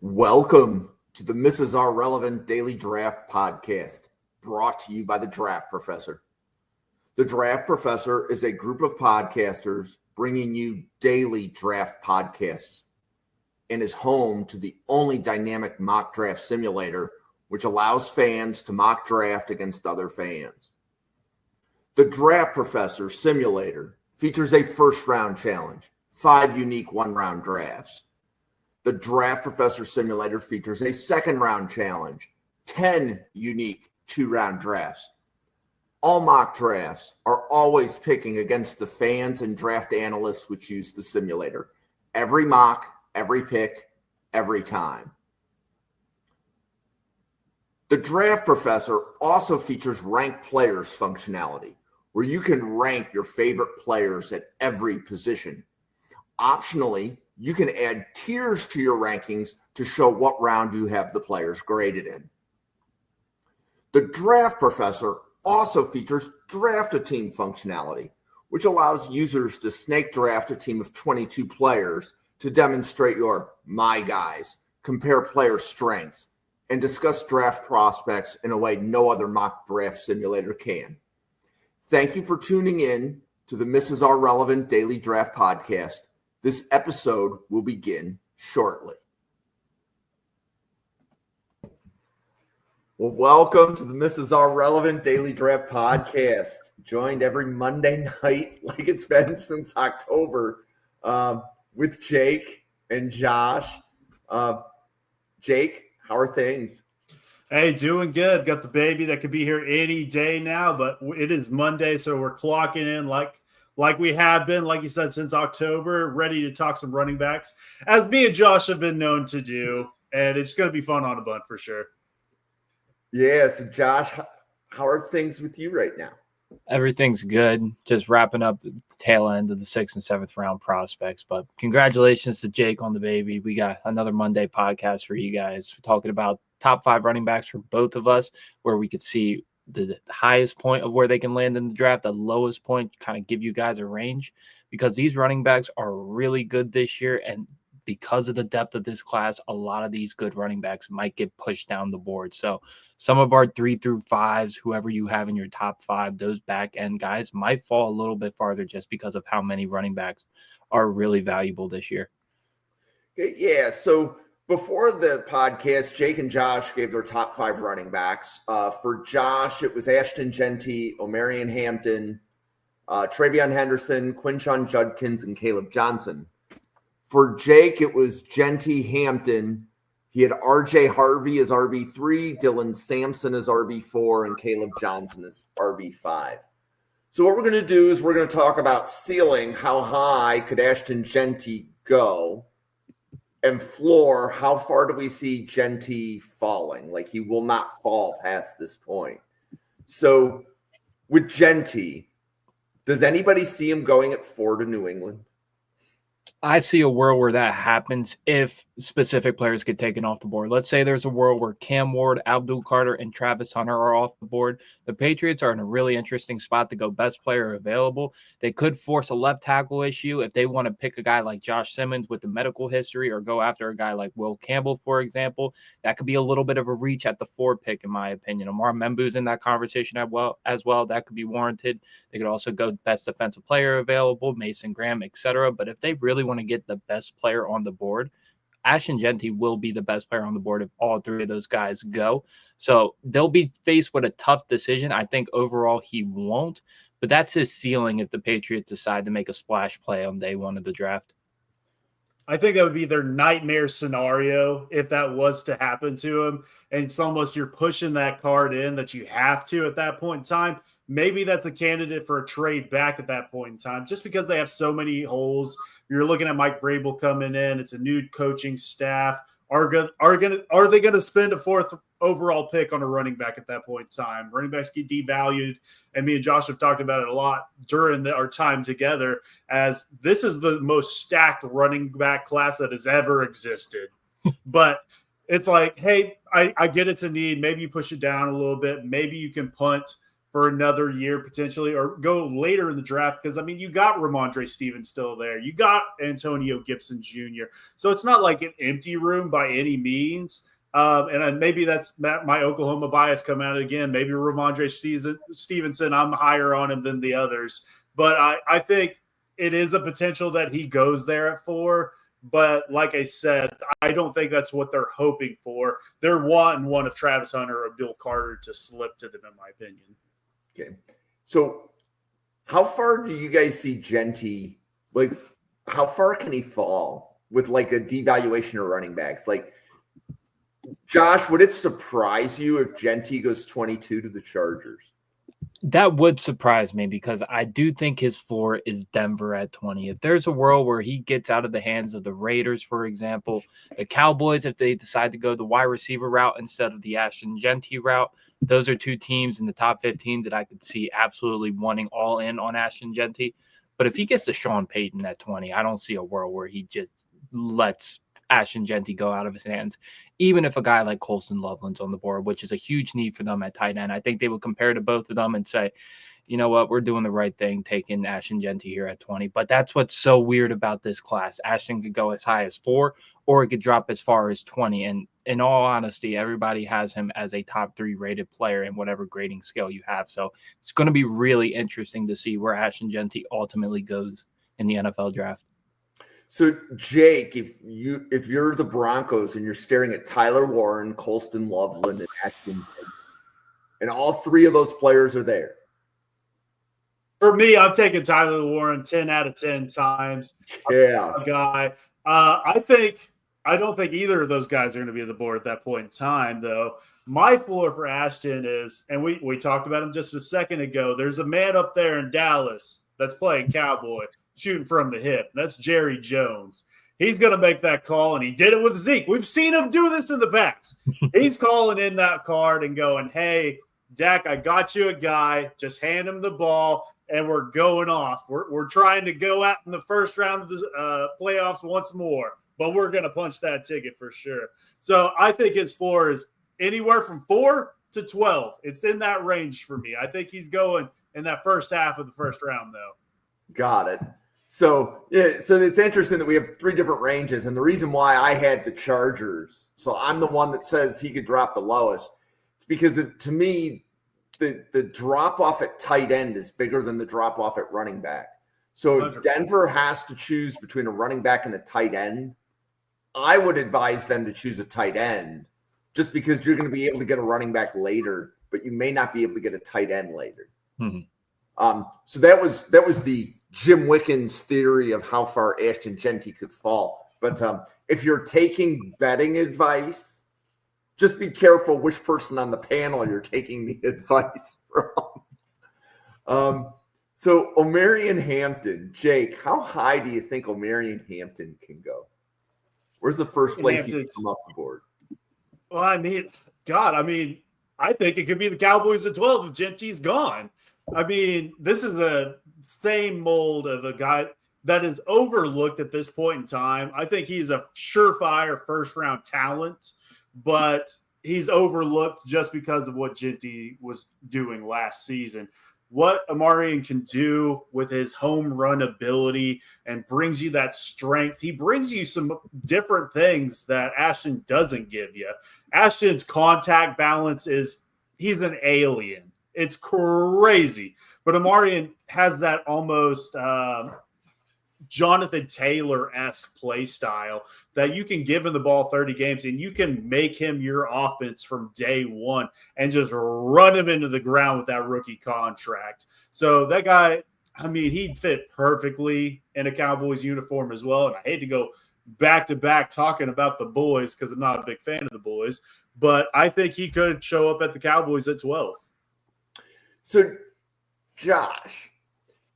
Welcome to the Mrs. R Relevant Daily Draft Podcast, brought to you by The Draft Professor. The Draft Professor is a group of podcasters bringing you daily draft podcasts and is home to the only dynamic mock draft simulator which allows fans to mock draft against other fans. The Draft Professor Simulator features a first-round challenge, 5 unique one-round drafts. The Draft Professor Simulator features a second-round challenge, 10 unique 2-round drafts. All mock drafts are always picking against the fans and draft analysts which use the simulator. Every mock, every pick, every time. The Draft Professor also features ranked players functionality, where you can rank your favorite players at every position. Optionally, you can add tiers to your rankings to show what round you have the players graded in. The Draft Professor also features Draft a Team functionality, which allows users to snake draft a team of 22 players to demonstrate your my guys, compare player strengths, and discuss draft prospects in a way no other mock draft simulator can. Thank you for tuning in to the Mrs. R Relevant Daily Draft Podcast. This episode will begin shortly. Well, welcome to the Mrs. R Relevant Daily Draft Podcast, joined every Monday night, like it's been since October, with Jake and Josh. Jake, how are things? Hey, doing good. Got the baby that could be here any day now, but it is Monday, so we're clocking in like we have been, like you said, since October, ready to talk some running backs, as me and Josh have been known to do, and it's going to be fun on a bunt for sure. Yeah, so Josh, how are things with you right now? Everything's good. Just wrapping up the tail end of the 6th and 7th round prospects. But congratulations to Jake on the baby. We got another Monday podcast for you guys. We're talking about top 5 running backs for both of us, where we could see the highest point of where they can land in the draft, the lowest point, kind of give you guys a range, because these running backs are really good this year. And because of the depth of this class, a lot of these good running backs might get pushed down the board. So some of our 3 through 5s, whoever you have in your top 5, those back end guys might fall a little bit farther just because of how many running backs are really valuable this year. Yeah, so before the podcast, Jake and Josh gave their top 5 running backs. For Josh, it was Ashton Jeanty, Omarion Hampton, Travion Henderson, Quinshon Judkins, and Caleb Johnson. For Jake, it was Jeanty, Hampton. He had R.J. Harvey as RB3, Dylan Sampson as RB4, and Caleb Johnson as RB5. So what we're going to do is we're going to talk about ceiling, how high could Ashton Jeanty go, and floor, how far do we see Jeanty falling? Like, he will not fall past this point. So with Jeanty, does anybody see him going at 4 to New England? I see a world where that happens if specific players get taken off the board. Let's say there's a world where Cam Ward, Abdul Carter, and Travis Hunter are off the board. The Patriots are in a really interesting spot to go best player available. They could force a left tackle issue if they want to pick a guy like Josh Simmons with the medical history, or go after a guy like Will Campbell, for example. That could be a little bit of a reach at the 4 pick, in my opinion. Amar Membu's in that conversation as well. That could be warranted. They could also go best defensive player available, Mason Graham, etc. But if they really want to get the best player on the board, Ashton Jeanty will be the best player on the board if all 3 of those guys go. So they'll be faced with a tough decision. I think overall he won't, but that's his ceiling if the Patriots decide to make a splash play on day 1 of the draft. I think that would be their nightmare scenario if that was to happen to him. And it's almost you're pushing that card in that you have to at that point in time. Maybe that's a candidate for a trade back at that point in time, just because they have so many holes. You're looking at Mike Vrabel coming in. It's a new coaching staff. Are they going to spend a 4th overall pick on a running back at that point in time? Running backs get devalued, and me and Josh have talked about it a lot during our time together, as this is the most stacked running back class that has ever existed. But it's like, hey, I get it's a need. Maybe you push it down a little bit. Maybe you can punt for another year potentially, or go later in the draft. Because, I mean, you got Ramondre Stevens still there. You got Antonio Gibson Jr. So it's not like an empty room by any means. And maybe that's my Oklahoma bias come out again. Maybe Ramondre Stevenson, I'm higher on him than the others. But I think it is a potential that he goes there at 4. But like I said, I don't think that's what they're hoping for. They're wanting one of Travis Hunter or Abdul Carter to slip to them, in my opinion. Okay. So how far do you guys see Genty? Like, how far can he fall with like a devaluation of running backs? Like, Josh, would it surprise you if Genty goes 22 to the Chargers? That would surprise me because I do think his floor is Denver at 20. If there's a world where he gets out of the hands of the Raiders, for example, the Cowboys, if they decide to go the wide receiver route instead of the Ashton Genty route, those are two teams in the top 15 that I could see absolutely wanting all in on Ashton Genty. But if he gets to Sean Payton at 20, I don't see a world where he just lets Ashton Genty go out of his hands, even if a guy like Colston Loveland's on the board, which is a huge need for them at tight end. I think they would compare to both of them and say, you know what, we're doing the right thing taking Ashton Genty here at 20. But that's what's so weird about this class. Ashton could go as high as 4, or it could drop as far as 20. And in all honesty, everybody has him as a top 3 rated player in whatever grading scale you have. So it's going to be really interesting to see where Ashton Genty ultimately goes in the NFL draft. So, Jake, if you're the Broncos and you're staring at Tyler Warren, Colston Loveland, and Ashton, and all 3 of those players are there. For me, I'm taking Tyler Warren 10 out of 10 times. Yeah. Guy. I don't think either of those guys are going to be at the board at that point in time, though. My floor for Ashton is, and we talked about him just a second ago, there's a man up there in Dallas that's playing cowboy, shooting from the hip. That's Jerry Jones. He's going to make that call, and he did it with Zeke. We've seen him do this in the past. He's calling in that card and going, hey, Dak, I got you a guy. Just hand him the ball, and we're going off. We're trying to go out in the first round of the playoffs once more, but we're going to punch that ticket for sure. So I think his floor is anywhere from 4 to 12. It's in that range for me. I think he's going in that first half of the first round, though. Got it. So, yeah, so it's interesting that we have 3 different ranges. And the reason why I had the Chargers, so I'm the one that says he could drop the lowest. It's because to me, the drop-off at tight end is bigger than the drop-off at running back. So if 100%. Denver has to choose between a running back and a tight end, I would advise them to choose a tight end just because you're going to be able to get a running back later, but you may not be able to get a tight end later. Mm-hmm. So that was the Jim Wickens theory of how far Ashton Genty could fall. But if you're taking betting advice, just be careful which person on the panel you're taking the advice from. So Omarion Hampton, Jake, how high do you think Omarion Hampton can go? Where's the first place he can come off the board? Well, I mean, I think it could be the Cowboys at 12 if Genty's gone. I mean, this is the same mold of a guy that is overlooked at this point in time. I think he's a surefire first-round talent, but he's overlooked just because of what Genty was doing last season. What Omarion can do with his home run ability and brings you that strength. He brings you some different things that Ashton doesn't give you. Ashton's contact balance he's an alien. It's crazy. But Omarion has that almost Jonathan Taylor-esque play style that you can give him the ball 30 games and you can make him your offense from day one and just run him into the ground with that rookie contract. So that guy, I mean, he'd fit perfectly in a Cowboys uniform as well. And I hate to go back-to-back talking about the boys because I'm not a big fan of the boys, but I think he could show up at the Cowboys at 12. So, Josh,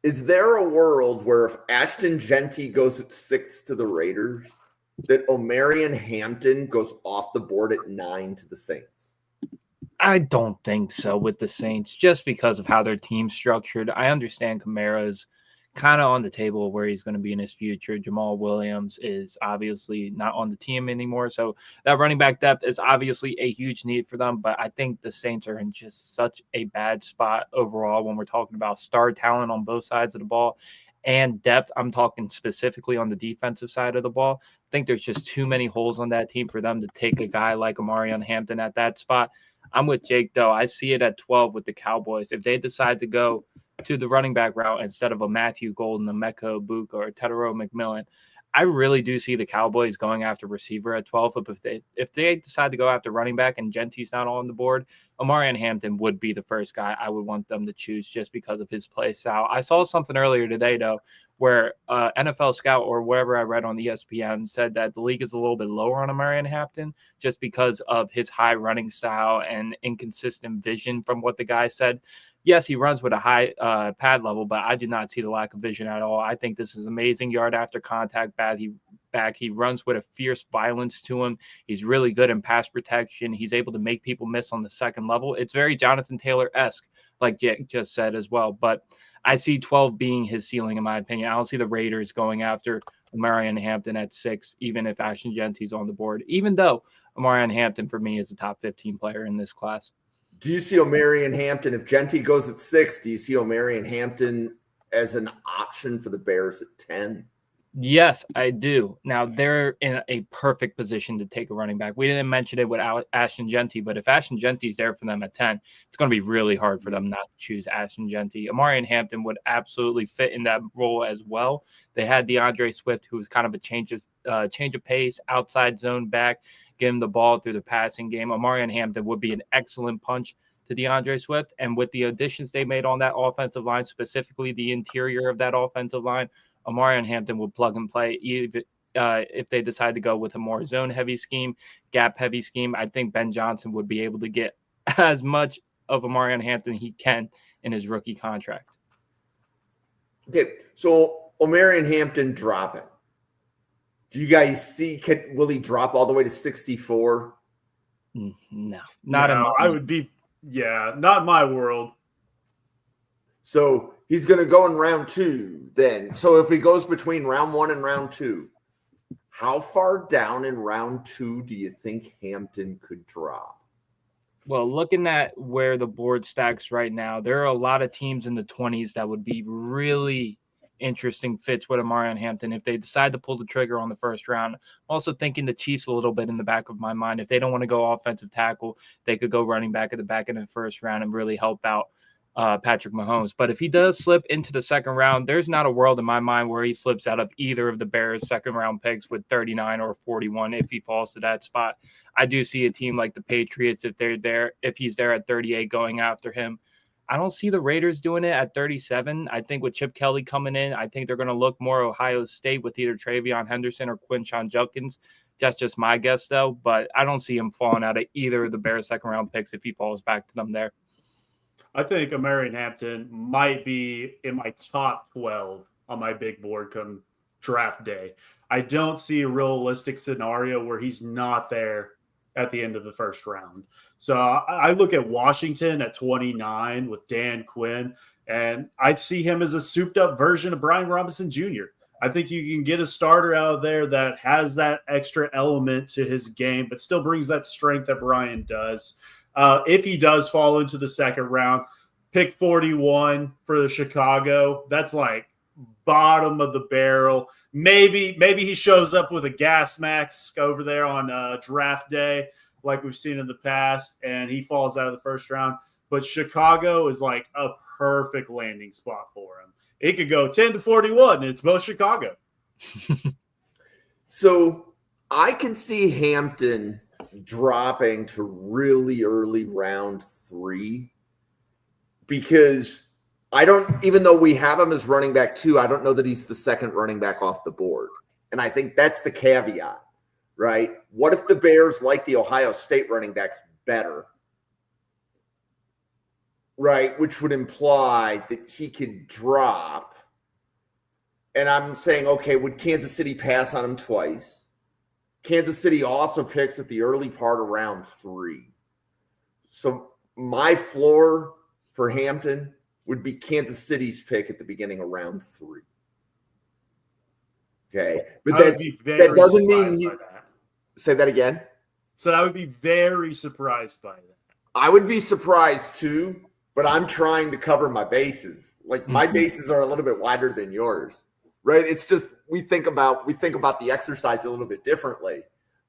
is there a world where if Ashton Genty goes at 6 to the Raiders, that Omarion Hampton goes off the board at 9 to the Saints? I don't think so with the Saints, just because of how their team's structured. I understand Kamara's kind of on the table where he's going to be in his future. Jamal Williams is obviously not on the team anymore. So that running back depth is obviously a huge need for them. But I think the Saints are in just such a bad spot overall when we're talking about star talent on both sides of the ball and depth. I'm talking specifically on the defensive side of the ball. I think there's just too many holes on that team for them to take a guy like Omarion Hampton at that spot. I'm with Jake, though. I see it at 12 with the Cowboys. If they decide to go to the running back route instead of a Matthew Golden, a Mecca Ibuka, or Tedero McMillan, I really do see the Cowboys going after receiver at 12. But if they decide to go after running back and Genty's not on the board, Omarion Hampton would be the first guy I would want them to choose just because of his play style. I saw something earlier today, though, where NFL Scout or wherever I read on ESPN said that the league is a little bit lower on Omarion Hampton just because of his high running style and inconsistent vision from what the guy said. Yes, he runs with a high pad level, but I do not see the lack of vision at all. I think this is amazing yard after contact back. He runs with a fierce violence to him. He's really good in pass protection. He's able to make people miss on the second level. It's very Jonathan Taylor-esque, like Jake just said as well. But I see 12 being his ceiling, in my opinion. I don't see the Raiders going after Omarion Hampton at 6, even if Ashton Genty's on the board, even though Omarion Hampton, for me, is a top 15 player in this class. Do you see Omarion Hampton, if Genty goes at 6, do you see Omarion Hampton as an option for the Bears at 10? Yes, I do. Now, they're in a perfect position to take a running back. We didn't mention it with Ashton Genty, but if Ashton Genty's there for them at 10, it's going to be really hard for them not to choose Ashton Genty. Omarion Hampton would absolutely fit in that role as well. They had DeAndre Swift, who was kind of a change of pace, outside zone back, give him the ball through the passing game. Omarion Hampton would be an excellent punch to DeAndre Swift. And with the additions they made on that offensive line, specifically the interior of that offensive line, Omarion Hampton would plug and play if they decide to go with a more zone-heavy scheme, gap-heavy scheme. I think Ben Johnson would be able to get as much of Omarion Hampton he can in his rookie contract. Okay, so Omarion Hampton dropping. Do you guys see, will he drop all the way to 64? No, not No, in my I would be, not in my world. So he's going to go in round 2 then. So if he goes between round 1 and round 2, how far down in round 2 do you think Hampton could drop? Well, looking at where the board stacks right now, there are a lot of teams in the 20s that would be really interesting fits with Omarion Hampton if they decide to pull the trigger on the first round. I'm also thinking the Chiefs a little bit in the back of my mind. If they don't want to go offensive tackle, they could go running back at the back end of the first round and really help out Patrick Mahomes. But if he does slip into the second round, there's not a world in my mind where he slips out of either of the Bears' second round picks with 39 or 41 if he falls to that spot. I do see a team like the Patriots, if he's there at 38, going after him. I don't see the Raiders doing it at 37. I think with Chip Kelly coming in, I think they're going to look more Ohio State with either Travion Henderson or Quinshon Judkins. That's just my guess, though. But I don't see him falling out of either of the Bears' second round picks if he falls back to them there. I think Omarion Hampton might be in my top 12 on my big board come draft day. I don't see a realistic scenario where he's not there at the end of the first round. So I look at Washington at 29 with Dan Quinn, and I see him as a souped up version of Brian Robinson Jr. I think you can get a starter out there that has that extra element to his game, but still brings that strength that Brian does. If he does fall into the second round, pick 41 for the Chicago. That's like bottom of the barrel. Maybe he shows up with a gas mask over there on draft day, like we've seen in the past, and he falls out of the first round. But Chicago is like a perfect landing spot for him. It could go 10 to 41, and it's both Chicago. So I can see Hampton dropping to really early round 3 because even though we have him as running back 2, I don't know that he's the second running back off the board. And I think that's the caveat, right? What if the Bears like the Ohio State running backs better, right? Which would imply that he could drop. And I'm saying, okay, would Kansas City pass on him twice? Kansas City also picks at the early part of round 3. So my floor for Hampton would be Kansas City's pick at the beginning of round 3. Okay. But that doesn't mean say that again. So I would be very surprised by that. I would be surprised too, but I'm trying to cover my bases. Like my bases are a little bit wider than yours, right? It's just we think about the exercise a little bit differently.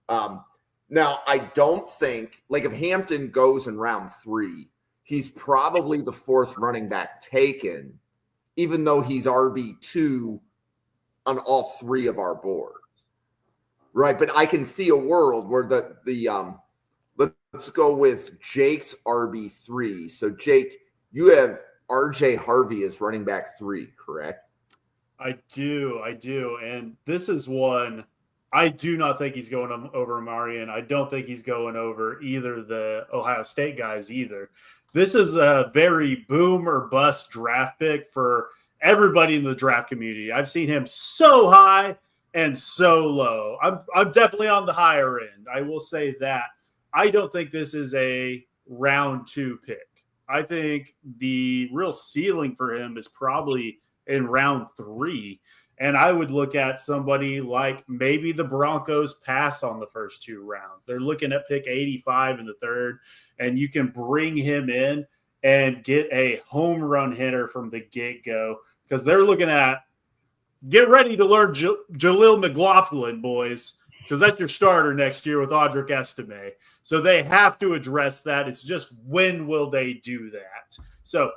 Now, I don't think, like if Hampton goes in round 3, he's probably the 4th running back taken, even though he's RB2 on all 3 of our boards, right? But I can see a world where let's go with Jake's RB3. So, Jake, you have RJ Harvey as running back 3, correct? I do. And this is one I do not think he's going over Marion. I don't think he's going over either the Ohio State guys either. This is a very boom or bust draft pick for everybody in the draft community. I've seen him so high and so low. I'm definitely on the higher end. I will say that. I don't think this is a round 2 pick. I think the real ceiling for him is probably in round 3. And I would look at somebody like maybe the Broncos pass on the first 2 rounds. They're looking at pick 85 in the 3rd, and you can bring him in and get a home run hitter from the get-go because they're looking at get ready to learn Jaleel McLaughlin, boys, because that's your starter next year with Audric Estime. So they have to address that. It's just when will they do that? So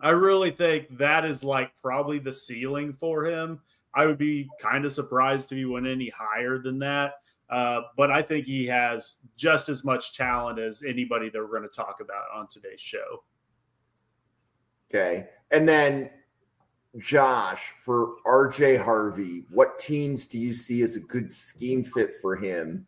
I really think that is like probably the ceiling for him. I would be kind of surprised if he went any higher than that. But I think he has just as much talent as anybody that we're going to talk about on today's show. Okay. And then, Josh, for RJ Harvey, what teams do you see as a good scheme fit for him,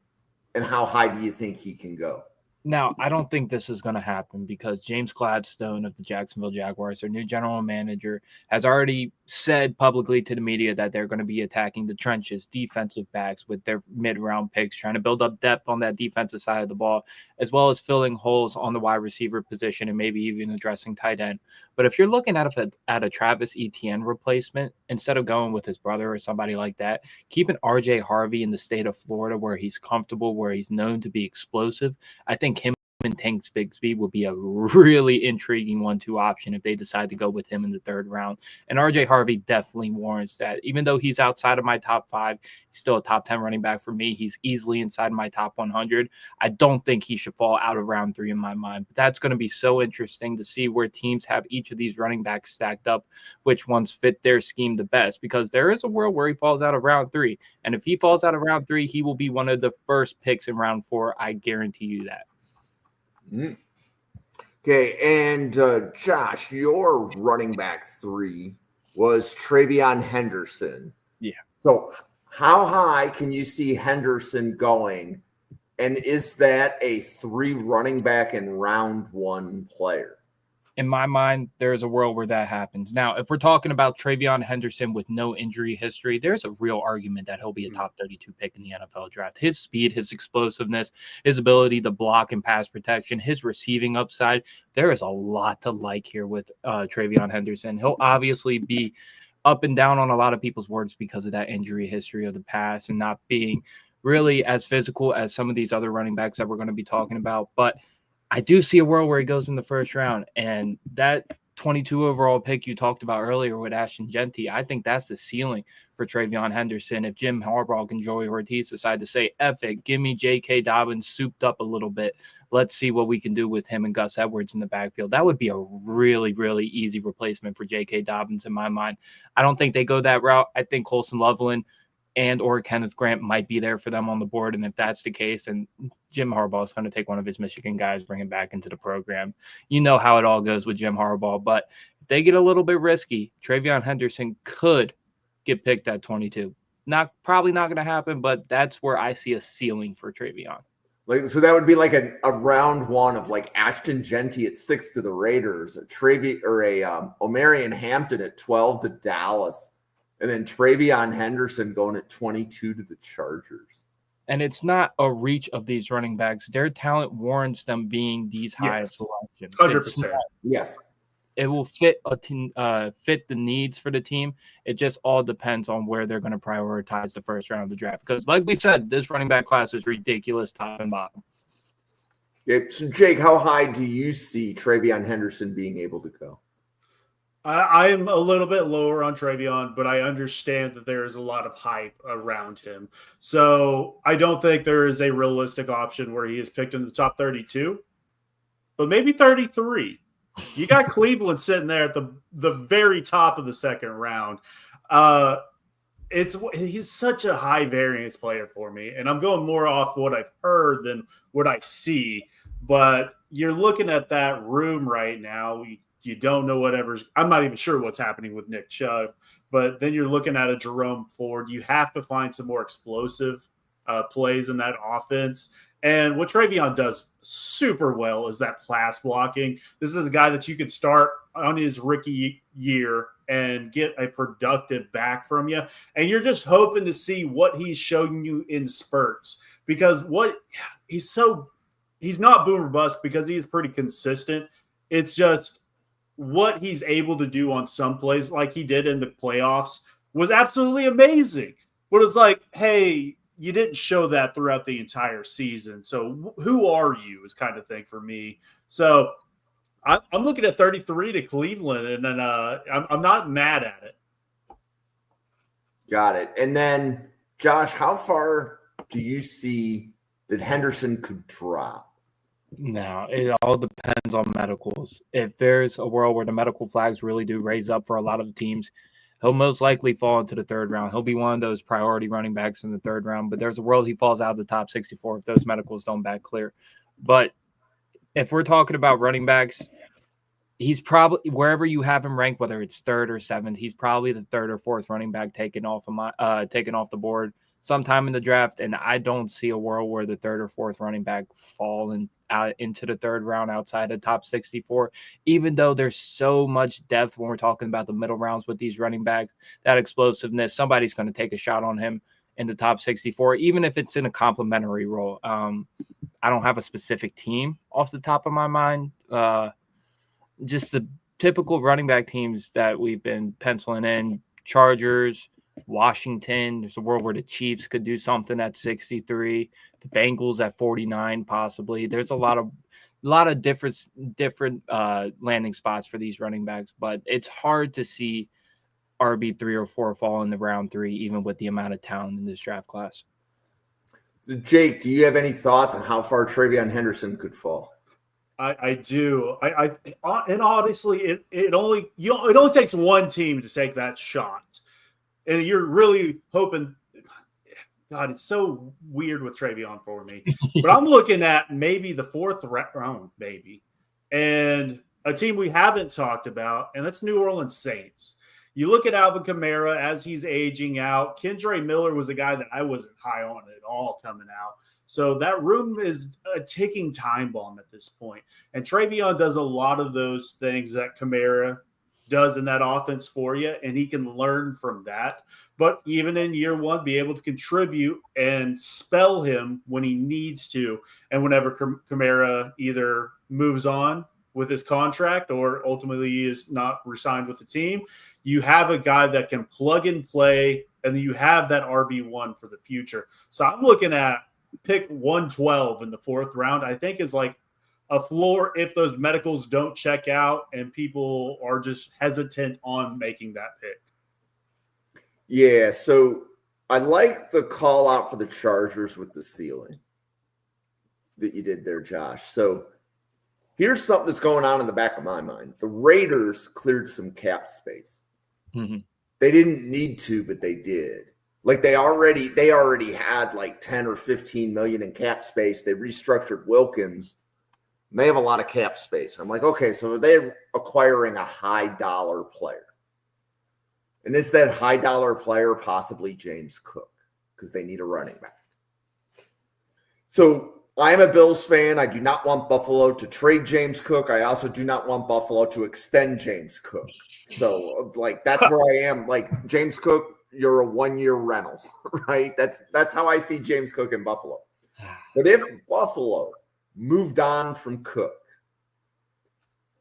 and how high do you think he can go? Now, I don't think this is going to happen because James Gladstone of the Jacksonville Jaguars, their new general manager, has already said publicly to the media that they're going to be attacking the trenches, defensive backs with their mid-round picks, trying to build up depth on that defensive side of the ball, as well as filling holes on the wide receiver position and maybe even addressing tight end. But if you're looking at a Travis Etienne replacement, instead of going with his brother or somebody like that, keeping RJ Harvey in the state of Florida where he's comfortable, where he's known to be explosive, I think him and Tank Bigsby will be a really intriguing 1-2 option if they decide to go with him in the 3rd round. And RJ Harvey definitely warrants that. Even though he's outside of my top 5, he's still a top 10 running back for me. He's easily inside my top 100. I don't think he should fall out of round 3 in my mind. But that's going to be so interesting to see where teams have each of these running backs stacked up, which ones fit their scheme the best, because there is a world where he falls out of round 3. And if he falls out of round 3, he will be one of the first picks in round 4. I guarantee you that. Okay, and Josh, your running back 3 was TreVeyon Henderson. Yeah. So how high can you see Henderson going? And is that a 3 running back in round 1 player? In my mind, there's a world where that happens. Now, if we're talking about TreVeyon Henderson with no injury history, there's a real argument that he'll be a top 32 pick in the NFL draft. His speed, his explosiveness, his ability to block and pass protection, his receiving upside, there is a lot to like here with TreVeyon Henderson. He'll obviously be up and down on a lot of people's words because of that injury history of the past and not being really as physical as some of these other running backs that we're going to be talking about. But I do see a world where he goes in the 1st round, and that 22 overall pick you talked about earlier with Ashton Jeanty, I think that's the ceiling for TreVeyon Henderson. If Jim Harbaugh and Joey Ortiz decide to say, F it, give me J.K. Dobbins souped up a little bit. Let's see what we can do with him and Gus Edwards in the backfield. That would be a really, really easy replacement for J.K. Dobbins in my mind. I don't think they go that route. I think Colson Loveland and or Kenneth Grant might be there for them on the board. And if that's the case, and Jim Harbaugh is going to take one of his Michigan guys, bring him back into the program. You know how it all goes with Jim Harbaugh. But if they get a little bit risky, TreVeyon Henderson could get picked at 22. Probably not going to happen, but that's where I see a ceiling for TreVeyon. Like, so that would be like a round 1 of like Ashton Jeanty at 6 to the Raiders, Omarion Hampton at 12 to Dallas, and then TreVeyon Henderson going at 22 to the Chargers. And it's not a reach of these running backs. Their talent warrants them being these high selections. 100%. Yes. It will fit fit the needs for the team. It just all depends on where they're going to prioritize the first round of the draft. Because, like we said, this running back class is ridiculous, top and bottom. Yeah, so Jake, how high do you see TreVeyon Henderson being able to go? I'm a little bit lower on TreVeyon, but I understand that there is a lot of hype around him. So I don't think there is a realistic option where he is picked in the top 32, but maybe 33. You got Cleveland sitting there at the very top of the second round. He's such a high variance player for me, and I'm going more off what I've heard than what I see. But you're looking at that room right now. You don't know I'm not even sure what's happening with Nick Chubb, but then you're looking at a Jerome Ford. You have to find some more explosive plays in that offense. And what TreVeyon does super well is that pass blocking. This is a guy that you could start on his rookie year and get a productive back from you. And you're just hoping to see what he's showing you in spurts, because he's not boom or bust because he is pretty consistent. It's just what he's able to do on some plays, like he did in the playoffs, was absolutely amazing. But it's like, hey, you didn't show that throughout the entire season. So who are you is kind of thing for me. So I'm looking at 33 to Cleveland, and then I'm not mad at it. Got it. And then, Josh, how far do you see that Henderson could drop? No, it all depends on medicals. If there's a world where the medical flags really do raise up for a lot of the teams, he'll most likely fall into the third round. He'll be one of those priority running backs in the third round, but there's a world he falls out of the top 64 if those medicals don't back clear. But if we're talking about running backs, he's probably, wherever you have him ranked, whether it's third or seventh, he's probably the third or fourth running back taken off the board sometime in the draft. And I don't see a world where the third or fourth running back fall into the third round outside of top 64, even though there's so much depth when we're talking about the middle rounds with these running backs, that explosiveness, somebody's going to take a shot on him in the top 64, even if it's in a complimentary role. I don't have a specific team off the top of my mind. Just the typical running back teams that we've been penciling in: Chargers, Washington. There's a world where the Chiefs could do something at 63, the Bengals at 49, possibly. There's a lot of different landing spots for these running backs, but it's hard to see RB3 or 4 fall in the round 3, even with the amount of talent in this draft class. Jake, do you have any thoughts on how far TreVeyon Henderson could fall? I do. And honestly, it only takes one team to take that shot. And you're really hoping. God, it's so weird with TreVeyon for me. But I'm looking at maybe the fourth round, maybe. And a team we haven't talked about, and that's New Orleans Saints. You look at Alvin Kamara as he's aging out. Kendre Miller was a guy that I wasn't high on at all coming out. So that room is a ticking time bomb at this point. And TreVeyon does a lot of those things that Kamara does in that offense for you, and he can learn from that. But even in year one, be able to contribute and spell him when he needs to. And whenever Kamara either moves on with his contract or ultimately he is not re-signed with the team, you have a guy that can plug and play, and then you have that RB1 for the future. So I'm looking at pick 112 in the fourth round. I think is like a floor if those medicals don't check out and people are just hesitant on making that pick. Yeah, so I like the call out for the Chargers with the ceiling that you did there, Josh. So here's something that's going on in the back of my mind. The Raiders cleared some cap space. Mm-hmm. They didn't need to, but they did. Like they already had like 10 or 15 million in cap space. They restructured Wilkins. They have a lot of cap space. I'm like, okay, so they're acquiring a high dollar player. And is that high dollar player possibly James Cook? Because they need a running back. So I'm a Bills fan. I do not want Buffalo to trade James Cook. I also do not want Buffalo to extend James Cook. So like that's where I am. Like James Cook, you're a 1-year rental, right? That's how I see James Cook in Buffalo. But if Buffalo moved on from Cook,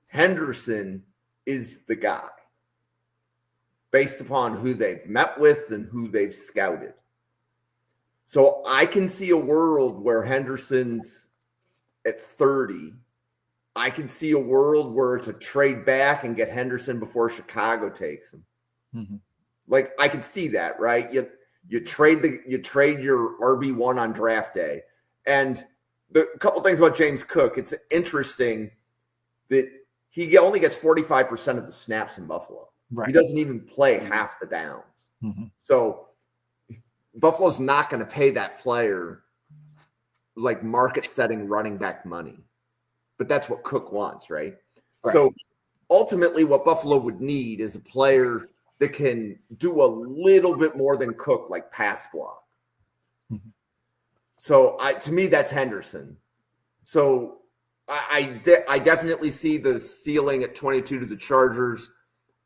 Henderson is the guy based upon who they've met with and who they've scouted. So I can see a world where Henderson's at 30. I can see a world where it's a trade back and get Henderson before Chicago takes him. Mm-hmm. Like, I can see that, right? You trade your RB1 on draft day. And a couple things about James Cook, it's interesting that he only gets 45% of the snaps in Buffalo. Right. He doesn't even play half the downs. Mm-hmm. So Buffalo's not going to pay that player like market-setting running back money. But that's what Cook wants, right? So ultimately what Buffalo would need is a player that can do a little bit more than Cook, like pass block. Mm-hmm. So to me, that's Henderson. So I definitely see the ceiling at 22 to the Chargers.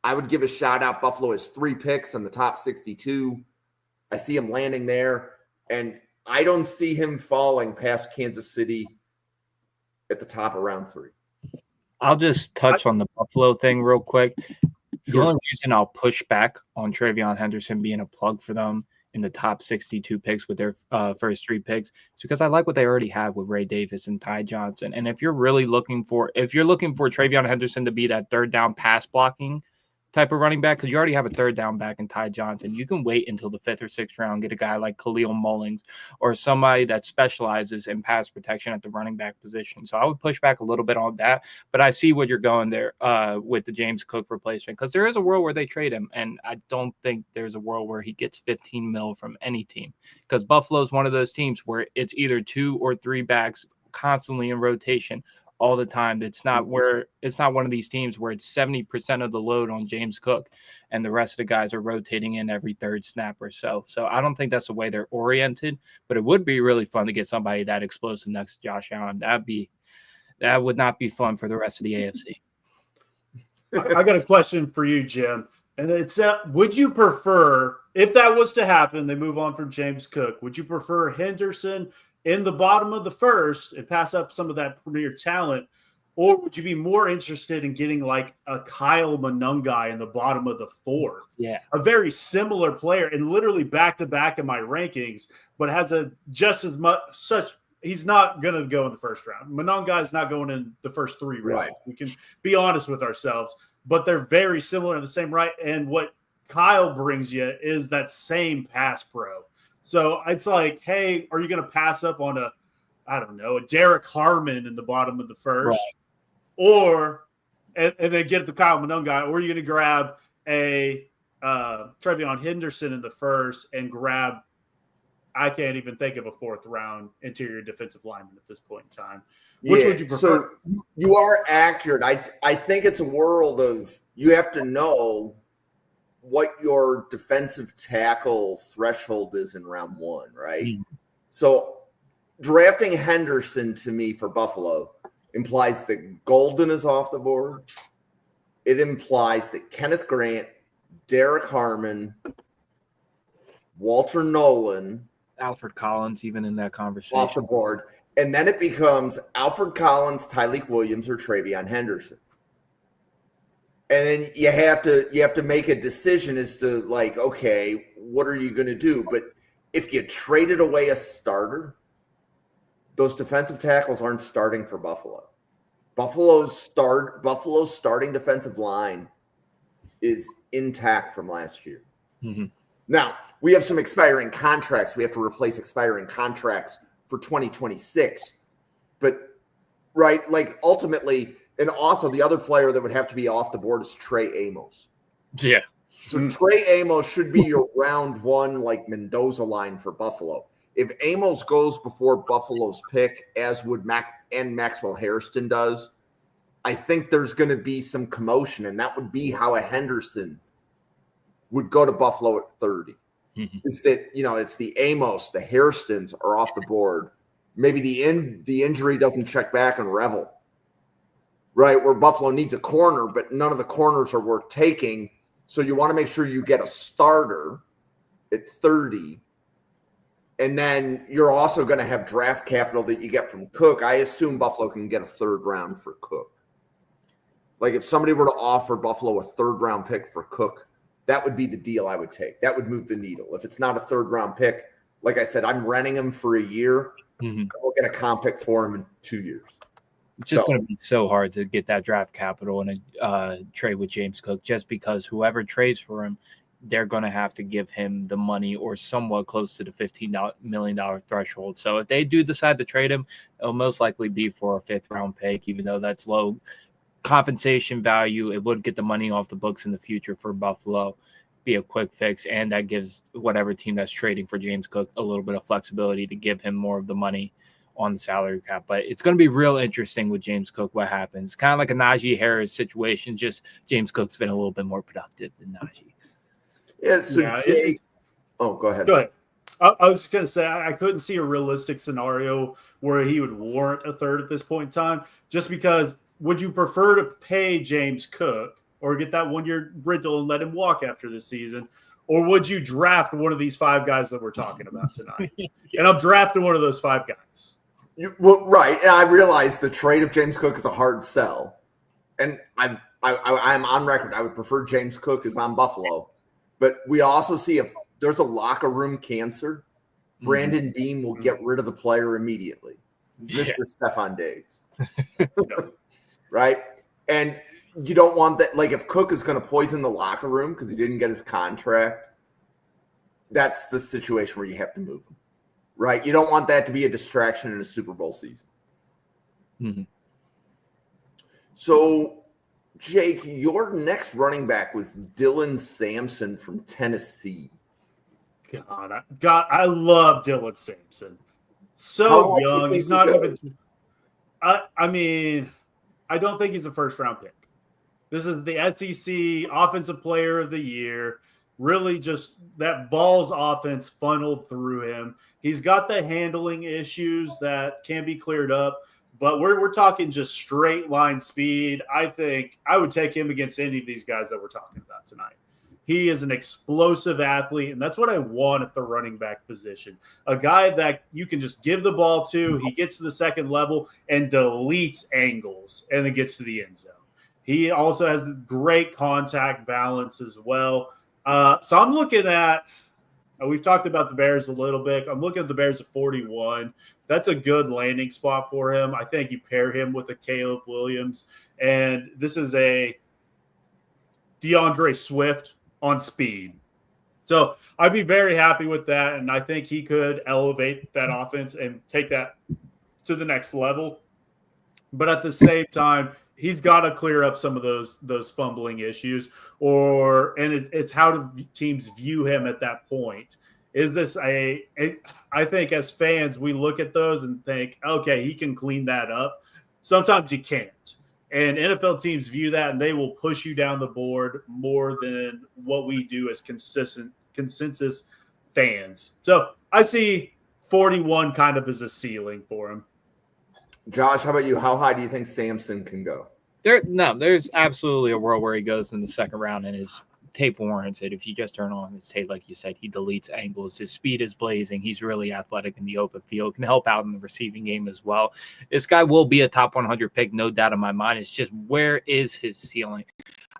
I would give a shout out. Buffalo has 3 picks in the top 62. I see him landing there, and I don't see him falling past Kansas City at the top of round 3. I'll just touch on the Buffalo thing real quick. The only reason I'll push back on TreVeyon Henderson being a plug for them in the top 62 picks with their first 3 picks is because I like what they already have with Ray Davis and Ty Johnson. And if you're looking for TreVeyon Henderson to be that third down pass blocking type of running back, because you already have a third down back in Ty Johnson, you can wait until the 5th or 6th round, get a guy like Khalil Mullings or somebody that specializes in pass protection at the running back position. So I would push back a little bit on that, but I see what you're going there with the James Cook replacement, because there is a world where they trade him, and I don't think there's a world where he gets 15 mil from any team, because Buffalo is one of those teams where it's either 2 or 3 backs constantly in rotation all the time. It's not one of these teams where it's 70% of the load on James Cook and the rest of the guys are rotating in every third snap or so. So I don't think that's the way they're oriented, but it would be really fun to get somebody that explosive next to Josh Allen. That would not be fun for the rest of the AFC. I got a question for you, Jim. And it's would you prefer, if that was to happen, they move on from James Cook, would you prefer Henderson in the bottom of the first and pass up some of that premier talent, or would you be more interested in getting like a Kyle Monangai in the bottom of the 4th? Yeah, a very similar player and literally back to back in my rankings, but has a just as much such. He's not going to go in the first round. Monangai is not going in the first 3 rounds. Right. We can be honest with ourselves, but they're very similar in the same right. And what Kyle brings you is that same pass pro. So it's like, hey, are you going to pass up on a Derek Harmon in the bottom of the first, or and then get the Kyle Monangai, or are you going to grab a TreVeyon Henderson in the first and grab? I can't even think of a 4th round interior defensive lineman at this point in time. Which would you prefer? So you are accurate. I think it's a world of you have to know what your defensive tackle threshold is in round 1, right? Mm-hmm. So drafting Henderson to me for Buffalo implies that Golden is off the board. It implies that Kenneth Grant, Derek Harmon, Walter Nolan, Alfred Collins, even in that conversation, off the board. And then it becomes Alfred Collins, Tyleik Williams, or TreVeyon Henderson. And then you have to make a decision as to like, okay, what are you going to do? But if you traded away a starter, those defensive tackles aren't starting for Buffalo. Buffalo's starting defensive line is intact from last year. Mm-hmm. Now, we have some expiring contracts. We have to replace expiring contracts for 2026. But, right, like ultimately, and also the other player that would have to be off the board is Trey Amos. Yeah. So Trey Amos should be your round 1, like Mendoza line for Buffalo. If Amos goes before Buffalo's pick, as would Maxwell Hairston does, I think there's going to be some commotion, and that would be how a Henderson would go to Buffalo at 30. Mm-hmm. Is that, it's the Amos, the Hairstons are off the board. Maybe the injury doesn't check back and Revel, right? Where Buffalo needs a corner, but none of the corners are worth taking. So you want to make sure you get a starter at 30. And then you're also going to have draft capital that you get from Cook. I assume Buffalo can get a 3rd round for Cook. Like if somebody were to offer Buffalo a 3rd-round pick for Cook, that would be the deal I would take. That would move the needle. If it's not a 3rd-round pick, like I said, I'm renting him for a year. We'll get a comp pick for him in 2 years. It's just going to be so hard to get that draft capital in a trade with James Cook, just because whoever trades for him, they're going to have to give him the money or somewhat close to the $15 million threshold. So if they do decide to trade him, it'll most likely be for a 5th-round pick, even though that's low compensation value. It would get the money off the books in the future for Buffalo, be a quick fix, and that gives whatever team that's trading for James Cook a little bit of flexibility to give him more of the money on the salary cap. But it's going to be real interesting with James Cook what happens. Kind of like a Najee Harris situation, just James Cook's been a little bit more productive than Najee. Yeah, so Jay, go ahead. Go ahead. I was just going to say, I couldn't see a realistic scenario where he would warrant a 3rd at this point in time, just because would you prefer to pay James Cook or get that 1-year rental and let him walk after this season? Or would you draft one of these 5 guys that we're talking about tonight? And I'm drafting one of those 5 guys. Right. And I realize the trade of James Cook is a hard sell. And I'm on record. I would prefer James Cook is on Buffalo. But we also see if there's a locker room cancer, Brandon Beane will get rid of the player immediately. Mr. Stephon Diggs. Right? And you don't want that. Like if Cook is going to poison the locker room because he didn't get his contract, that's the situation where you have to move him. Right? You don't want that to be a distraction in a Super Bowl season. So, Jake, your next running back was Dylan Sampson from Tennessee. God, I love Dylan Sampson. So young. He's not even – I mean, I don't think he's a 1st-round pick. This is the SEC Offensive Player of the Year. Really just that Vols offense funneled through him. He's got the handling issues that can be cleared up. But we're talking just straight line speed. I think I would take him against any of these guys that we're talking about tonight. He is an explosive athlete, and that's what I want at the running back position. A guy that you can just give the ball to, he gets to the 2nd level and deletes angles and then gets to the end zone. He also has great contact balance as well. So I'm looking at we've talked about the Bears a little bit. I'm looking at the Bears at 41. That's a good landing spot for him. I think you pair him with a Caleb Williams. And this is a DeAndre Swift on speed. So I'd be very happy with that. And I think he could elevate that offense and take that to the next level. But at the same time, he's got to clear up some of those fumbling issues, it's how do teams view him at that point. Is this I think as fans, we look at those and think, okay, he can clean that up. Sometimes you can't. And NFL teams view that and they will push you down the board more than what we do as consensus fans. So I see 41 kind of as a ceiling for him. Josh, how about you? How high do you think Sampson can go? There's absolutely a world where he goes in the 2nd round and his tape warrants it. If you just turn on his tape, like you said, he deletes angles. His speed is blazing. He's really athletic in the open field, can help out in the receiving game as well. This guy will be a top 100 pick, no doubt in my mind. It's just where is his ceiling?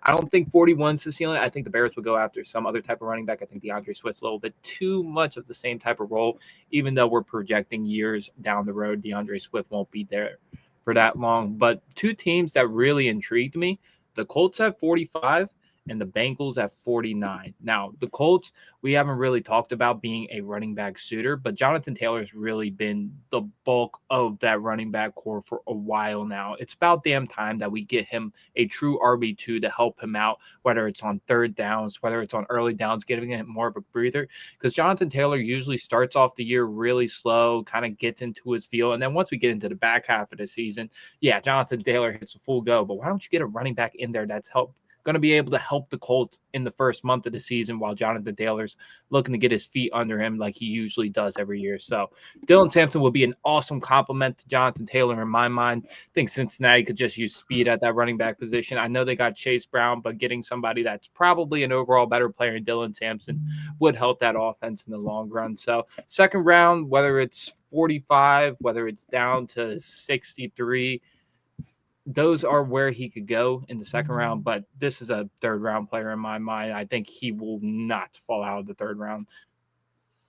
I don't think 41's the ceiling. I think the Bears would go after some other type of running back. I think DeAndre Swift's a little bit too much of the same type of role, even though we're projecting years down the road. DeAndre Swift won't be there for that long. But 2 teams that really intrigued me, the Colts at 45 and the Bengals at 49. Now, the Colts, we haven't really talked about being a running back suitor, but Jonathan Taylor's really been the bulk of that running back core for a while now. It's about damn time that we get him a true RB2 to help him out, whether it's on 3rd downs, whether it's on early downs, giving him more of a breather, because Jonathan Taylor usually starts off the year really slow, kind of gets into his feel, and then once we get into the back half of the season, yeah, Jonathan Taylor hits a full go, but why don't you get a running back in there that's going to be able to help the Colts in the first month of the season while Jonathan Taylor's looking to get his feet under him like he usually does every year. So Dylan Sampson would be an awesome compliment to Jonathan Taylor in my mind. I think Cincinnati could just use speed at that running back position. I know they got Chase Brown, but getting somebody that's probably an overall better player in Dylan Sampson would help that offense in the long run. So 2nd round, whether it's 45, whether it's down to 63, those are where he could go in the second round, but this is a third round player in my mind. I think he will not fall out of the third round.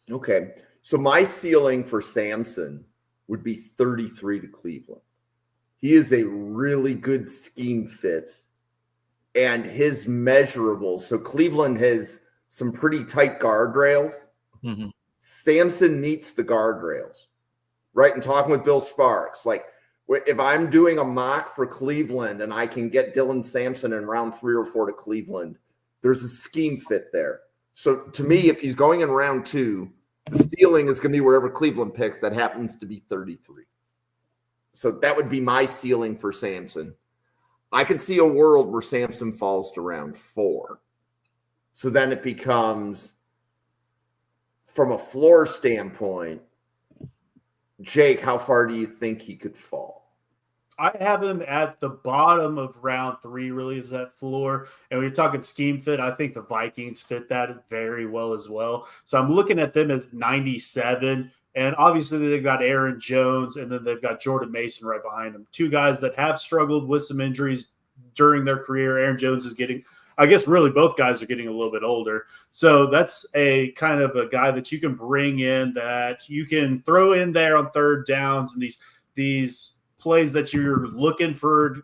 Okay. So my ceiling for Samson would be 33 to Cleveland. He is a really good scheme fit, and his measurables. So Cleveland has some pretty tight guardrails. Mm-hmm. Samson meets the guardrails, right? And talking with Bill Sparks, like if I'm doing a mock for Cleveland and I can get Dylan Sampson in round 3 or 4 to Cleveland, there's a scheme fit there. So to me, if he's going in round 2, the ceiling is going to be wherever Cleveland picks. That happens to be 33. So that would be my ceiling for Samson. I could see a world where Samson falls to round 4. So then it becomes, from a floor standpoint, Jake, how far do you think he could fall? I have him at the bottom of round 3, really, is that floor. And when you're talking scheme fit, I think the Vikings fit that very well as well. So I'm looking at them as 97. And obviously they've got Aaron Jones, and then they've got Jordan Mason right behind them. 2 guys that have struggled with some injuries during their career. Aaron Jones is getting, I guess really both guys are getting a little bit older. So that's a kind of a guy that you can bring in, that you can throw in there on third downs and these plays that you're looking for,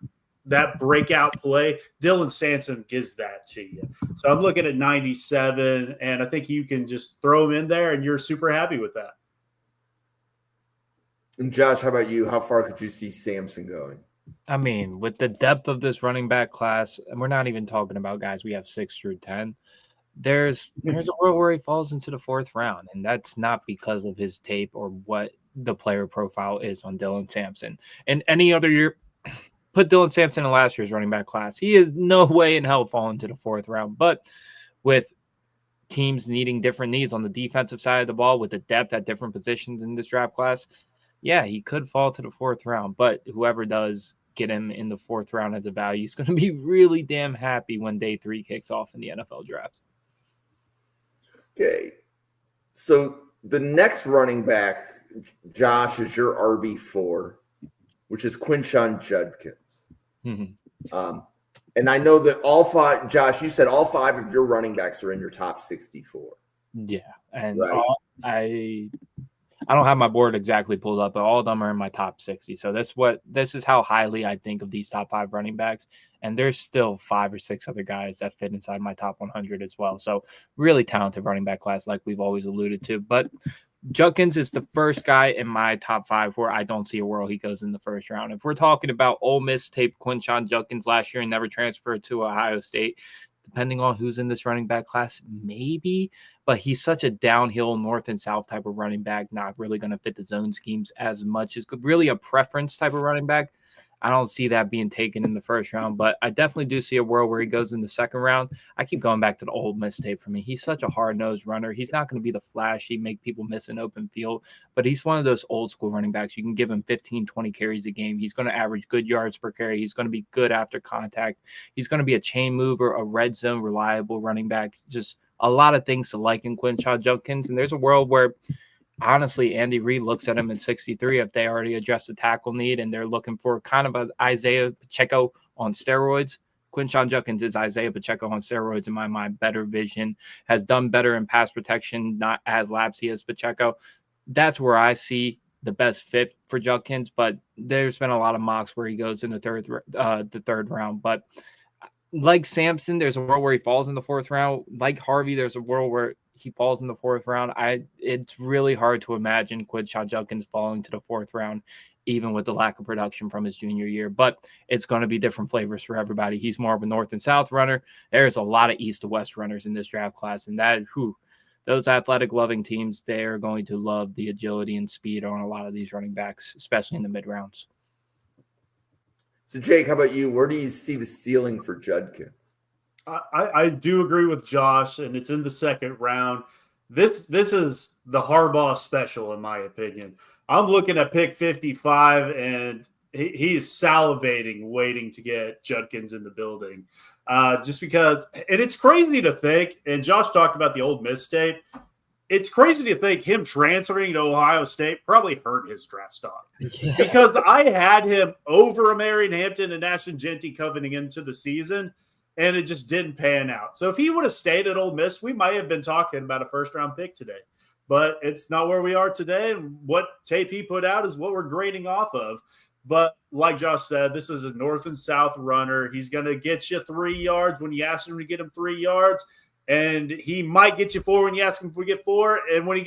that breakout play. Dylan Sampson gives that to you. So I'm looking at 97, and I think you can just throw him in there and you're super happy with that. And Josh, how about you? How far could you see Samson going? I mean, with the depth of this running back class, and we're not even talking about guys we have 6 through 10, there's a world where he falls into the 4th round, and that's not because of his tape or what the player profile is on Dylan Sampson. And any other year, put Dylan Sampson in last year's running back class, he is no way in hell falling to the 4th round. But with teams needing different needs on the defensive side of the ball, with the depth at different positions in this draft class, yeah, he could fall to the 4th round. But whoever does get him in the 4th round as a value is going to be really damn happy when day 3 kicks off in the NFL draft. Okay. So the next running back, Josh, is your RB4, which is Quinshon Judkins. Mm-hmm. And I know that all 5, Josh, you said all 5 of your running backs are in your top 64. Yeah. And right. I don't have my board exactly pulled up, but all of them are in my top 60. So this is how highly I think of these top 5 running backs. And there's still 5 or 6 other guys that fit inside my top 100 as well. So really talented running back class, like we've always alluded to. But Judkins is the first guy in my top 5 where I don't see a world he goes in the 1st round. If we're talking about Ole Miss tape Quinshon Judkins last year and never transferred to Ohio State, depending on who's in this running back class, maybe, but he's such a downhill north and south type of running back, not really going to fit the zone schemes as much. It's really a preference type of running back. I don't see that being taken in the 1st round, but I definitely do see a world where he goes in the 2nd round. I keep going back to the Ole Miss tape for me. He's such a hard-nosed runner. He's not going to be the flashy, make people miss an open field, but he's one of those old school running backs. You can give him 15, 20 carries a game. He's going to average good yards per carry. He's going to be good after contact. He's going to be a chain mover, a red zone reliable running back. Just a lot of things to like in Quinshon Judkins. And there's a world where honestly, Andy Reid looks at him in 63 if they already addressed the tackle need and they're looking for kind of an Isaiah Pacheco on steroids. Quinshon Judkins is Isaiah Pacheco on steroids in my mind. Better vision, has done better in pass protection, not as lapsy as Pacheco. That's where I see the best fit for Judkins, but there's been a lot of mocks where he goes in the third round. But like Sampson, there's a world where he falls in the 4th round. Like Harvey, there's a world where he falls in the 4th round. It's really hard to imagine Quinshon Judkins falling to the 4th round, even with the lack of production from his junior year. But it's going to be different flavors for everybody. He's more of a north and south runner. There's a lot of east to west runners in this draft class, and those athletic loving teams, they are going to love the agility and speed on a lot of these running backs, especially in the mid rounds. So Jake, how about you? Where do you see the ceiling for Judkins? I do agree with Josh, and it's in the 2nd round. This is the Harbaugh special, in my opinion. I'm looking at pick 55, and he's salivating, waiting to get Judkins in the building. Just because, and it's crazy to think, and Josh talked about the Ole Miss tape. it's crazy to think him transferring to Ohio State probably hurt his draft stock Yeah. because I had him over Marion Hampton and Ashton Jeanty coming into the season, and it just didn't pan out. So if he would have stayed at Ole Miss, we might have been talking about a first-round pick today. But it's not where we are today, and what tape he put out is what we're grading off of. But like Josh said, this is a north and south runner. He's going to get you 3 yards when you ask him to get him 3 yards. And he might get you 4 when you ask him to get 4. And when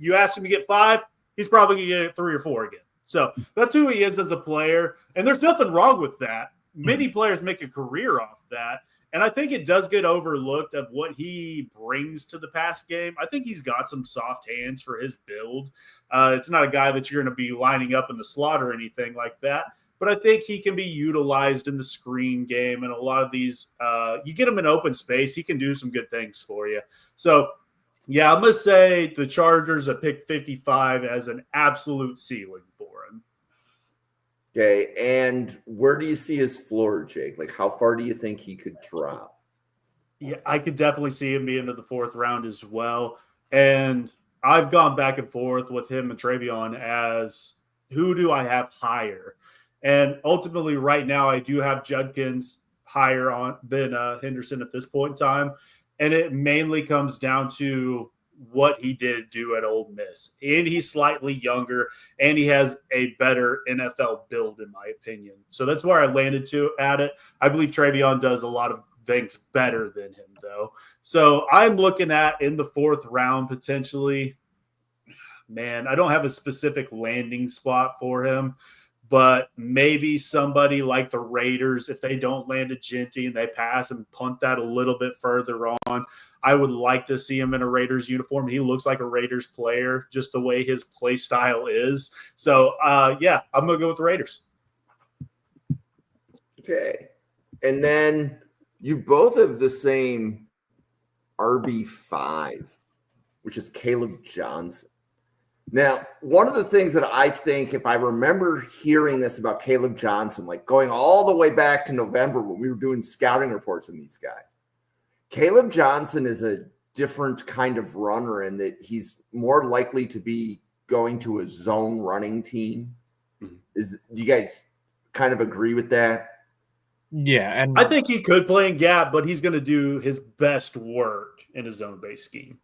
you ask him to get 5, he's probably going to get 3 or 4 again. So that's who he is as a player. And there's nothing wrong with that. Many players make a career off that. And I think it does get overlooked of what he brings to the pass game. I think he's got some soft hands for his build. It's not a guy that you're going to be lining up in the slot or anything like that. But I think he can be utilized in the screen game. And a lot of these, you get him in open space, he can do some good things for you. So, yeah, I'm going to say the Chargers at pick 55 as an absolute ceiling for him. Okay, and where do you see his floor, Jake? Like, how far do you think he could drop? Yeah, I could definitely see him be into the 4th round as well. And I've gone back and forth with him and Travion as who do I have higher? And ultimately, right now, I do have Judkins higher on than Henderson at this point in time. And it mainly comes down to what he did do at Ole Miss. And he's slightly younger, and he has a better NFL build, in my opinion. So that's where I landed at it. I believe Travion does a lot of things better than him, though. So I'm looking at in the 4th round, potentially. Man, I don't have a specific landing spot for him, but maybe somebody like the Raiders, if they don't land a Jeanty and they pass and punt that a little bit further on, I would like to see him in a Raiders uniform. He looks like a Raiders player, just the way his play style is. So, yeah, I'm going to go with the Raiders. Okay. And then you both have the same RB5, which is Caleb Johnson. Now, one of the things that I think, if I remember hearing this about Caleb Johnson, like going all the way back to November when we were doing scouting reports on these guys, Caleb Johnson is a different kind of runner in that he's more likely to be going to a zone running team. Do you guys kind of agree with that? Yeah, and I think he could play in gap, but he's going to do his best work in a zone-based scheme.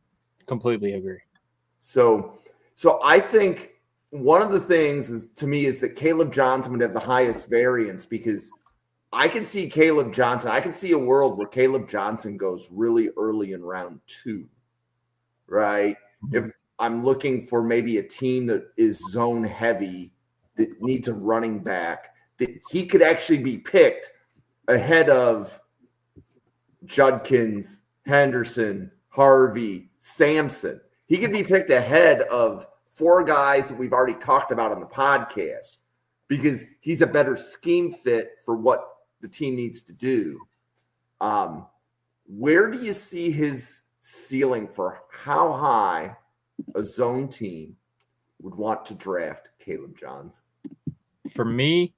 completely agree. So I think one of the things is, to me, is that Caleb Johnson would have the highest variance because I can see Caleb Johnson. I can see a world where Caleb Johnson goes really early in round 2, right? If I'm looking for maybe a team that is zone heavy that needs a running back, that he could actually be picked ahead of Judkins, Henderson, Harvey, Sampson. He could be picked ahead of 4 guys that we've already talked about on the podcast because he's a better scheme fit for what the team needs to do. Where do you see his ceiling for how high a zone team would want to draft Caleb Johnson? For me,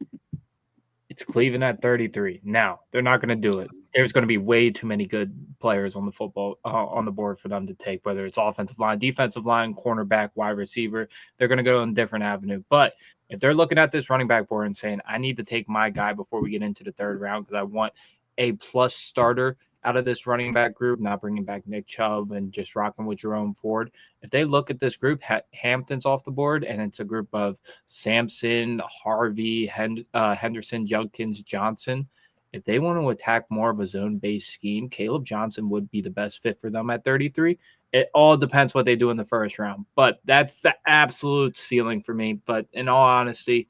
it's Cleveland at 33. Now, they're not going to do it. There's going to be way too many good players on the board for them to take, whether it's offensive line, defensive line, cornerback, wide receiver. They're going to go in a different avenue. But if they're looking at this running back board and saying, I need to take my guy before we get into the 3rd round because I want a plus starter out of this running back group, not bringing back Nick Chubb and just rocking with Jerome Ford. If they look at this group, Hampton's off the board, and it's a group of Sampson, Harvey, Henderson, Judkins, Johnson. If they want to attack more of a zone-based scheme, Caleb Johnson would be the best fit for them at 33. It all depends what they do in the 1st round, but that's the absolute ceiling for me. But in all honesty,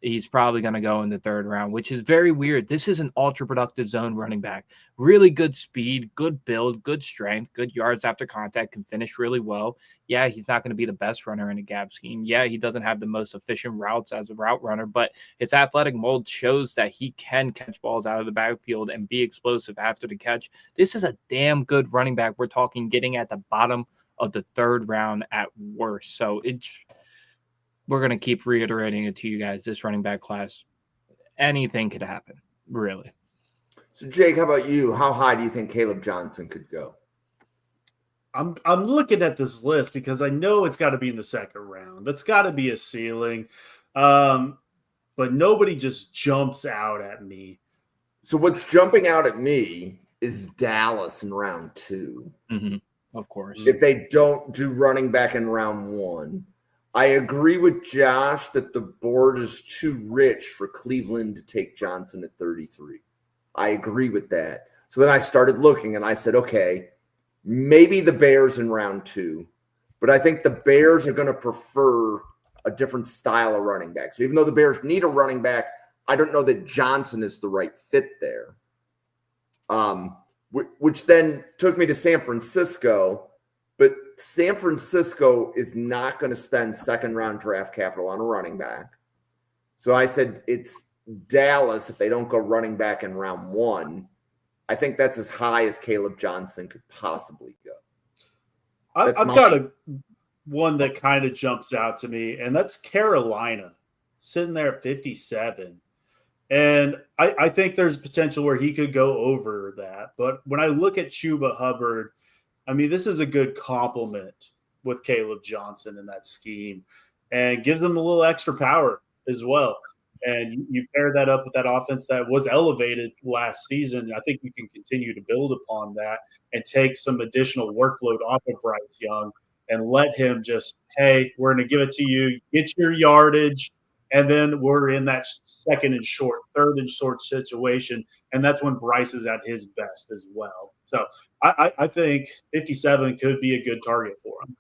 he's probably going to go in the 3rd round, which is very weird. This is an ultra-productive zone running back. Really good speed, good build, good strength, good yards after contact, can finish really well. Yeah, he's not going to be the best runner in a gap scheme. Yeah, he doesn't have the most efficient routes as a route runner, but his athletic mold shows that he can catch balls out of the backfield and be explosive after the catch. This is a damn good running back. We're talking getting at the bottom of the 3rd round at worst. So we're going to keep reiterating it to you guys. This running back class, anything could happen, really. So, Jake, how about you? How high do you think Caleb Johnson could go? I'm looking at this list because I know it's got to be in the second round. That's got to be a ceiling. But nobody just jumps out at me. So what's jumping out at me is Dallas in round 2. Mm-hmm. Of course. If they don't do running back in round 1. I agree with Josh that the board is too rich for Cleveland to take Johnson at 33. I agree with that. So then I started looking and I said, okay, maybe the Bears in round 2, but I think the Bears are going to prefer a different style of running back. So even though the Bears need a running back, I don't know that Johnson is the right fit there. Which then took me to San Francisco, but San Francisco is not going to spend second-round draft capital on a running back. So I said it's Dallas if they don't go running back in round 1. I think that's as high as Caleb Johnson could possibly go. I've got one that kind of jumps out to me, and that's Carolina, sitting there at 57. And I think there's potential where he could go over that. But when I look at Chuba Hubbard, I mean, this is a good complement with Caleb Johnson in that scheme and gives them a little extra power as well. And you pair that up with that offense that was elevated last season. I think you can continue to build upon that and take some additional workload off of Bryce Young and let him just, hey, we're going to give it to you, get your yardage, and then we're in that second and short, third and short situation. And that's when Bryce is at his best as well. So I think 57 could be a good target for him.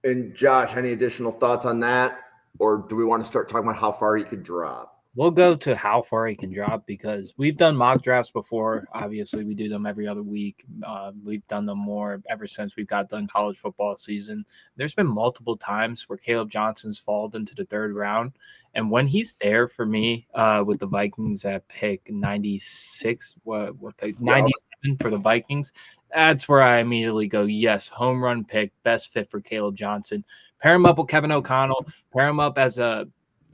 And Josh, any additional thoughts on that? Or do we want to start talking about how far he could drop? We'll go to how far he can drop because we've done mock drafts before. Obviously, we do them every other week. We've done them more ever since we've got done college football season. There's been multiple times where Caleb Johnson's fallen into the third round. And when he's there for me with the Vikings at pick 96, what pick? 97 for the Vikings, that's where I immediately go, yes, home run pick, best fit for Caleb Johnson. Pair him up with Kevin O'Connell. Pair him up as a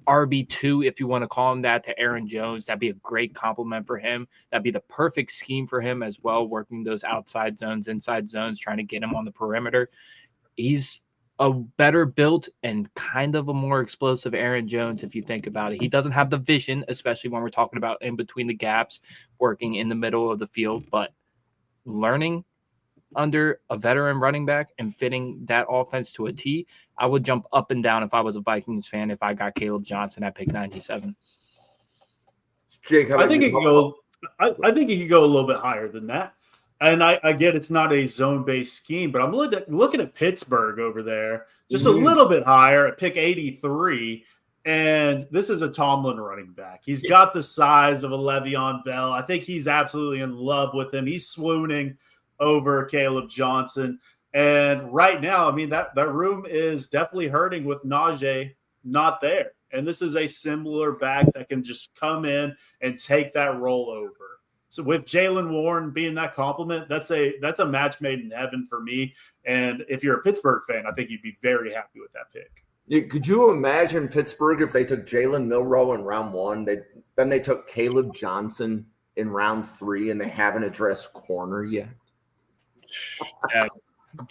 RB2, if you want to call him that, to Aaron Jones. That'd be a great compliment for him. That'd be the perfect scheme for him as well, working those outside zones, inside zones, trying to get him on the perimeter. He's a better built and kind of a more explosive Aaron Jones, if you think about it. He doesn't have the vision, especially when we're talking about in between the gaps, working in the middle of the field, but learning under a veteran running back and fitting that offense to a T, I would jump up and down if I was a Vikings fan if I got Caleb Johnson at pick 97. Jake, I think it could go. I think he could go a little bit higher than that. And I get it's not a zone-based scheme, but I'm looking at Pittsburgh over there, just a little bit higher at pick 83. And this is a Tomlin running back. He's got the size of a Le'Veon Bell. I think he's absolutely in love with him. He's swooning over Caleb Johnson. And right now, I mean, that room is definitely hurting with Najee not there. And this is a similar back that can just come in and take that role over. So with Jaylen Warren being that compliment, that's a match made in heaven for me. And if you're a Pittsburgh fan, I think you'd be very happy with that pick. Yeah, could you imagine Pittsburgh if they took Jalen Milroe in round 1, then they took Caleb Johnson in round 3, and they haven't addressed corner yet?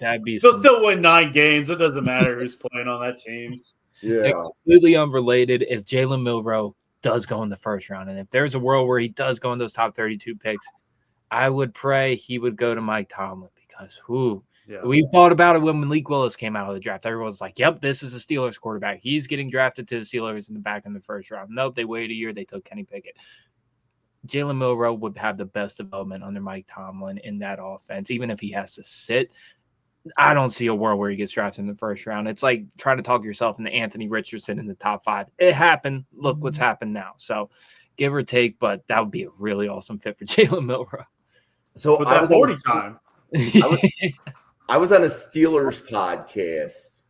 That'd be They'll still win 9 games. It doesn't matter who's playing on that team. Yeah. Completely unrelated. If Jalen Milroe does go in the first round, and if there's a world where he does go in those top 32 picks, I would pray he would go to Mike Tomlin because we thought about it when Malik Willis came out of the draft. Everyone was like, yep, this is a Steelers quarterback. He's getting drafted to the Steelers in the back in the first round. Nope, they waited a year. They took Kenny Pickett. Jalen Milroe would have the best development under Mike Tomlin in that offense, even if he has to sit. I don't see a world where he gets drafted in the first round. It's like trying to talk yourself into Anthony Richardson in the top 5. It happened. Look what's happened now. So give or take, but that would be a really awesome fit for Jalen Milroe. So with that 40 time. I was on a Steelers podcast.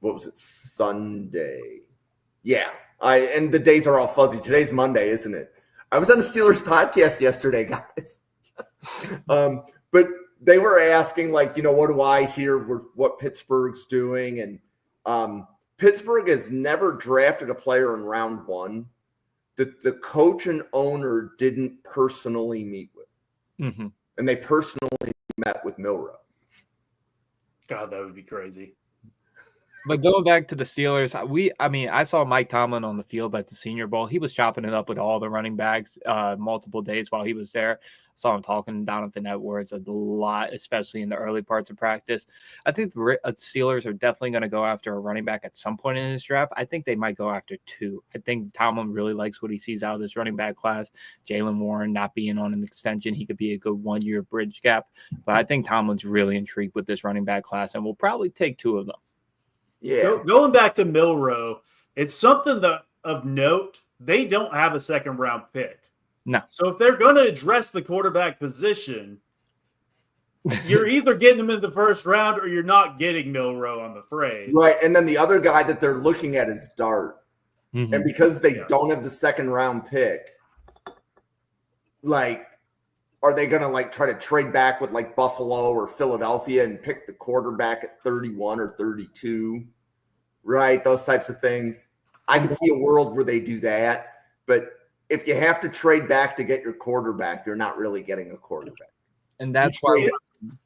What was it? Sunday. Yeah. And the days are all fuzzy. Today's Monday, isn't it? I was on a Steelers podcast yesterday, guys. But they were asking, like, what do I hear what Pittsburgh's doing? And Pittsburgh has never drafted a player in round 1 that the coach and owner didn't personally meet with. Mm-hmm. and they personally met with Milroe. God, that would be crazy. But going back to the Steelers, I saw Mike Tomlin on the field at the Senior Bowl. He was chopping it up with all the running backs multiple days while he was there. Saw him talking to Donovan Edwards a lot, especially in the early parts of practice. I think the Steelers are definitely going to go after a running back at some point in this draft. I think they might go after two. I think Tomlin really likes what he sees out of this running back class. Jaylen Warren not being on an extension, he could be a good 1 year bridge gap. But I think Tomlin's really intrigued with this running back class and will probably take two of them. Yeah. Going back to Milroe, it's something that of note. They don't have a second round pick. No. So if they're going to address the quarterback position, you're either getting him in the first round or you're not getting Milroe, I'm afraid. Right. And then the other guy that they're looking at is Dart. Mm-hmm. And because they don't have the second round pick, like, are they going to like try to trade back with like Buffalo or Philadelphia and pick the quarterback at 31 or 32? Right. Those types of things. I can see a world where they do that. But if you have to trade back to get your quarterback, you're not really getting a quarterback. And that's why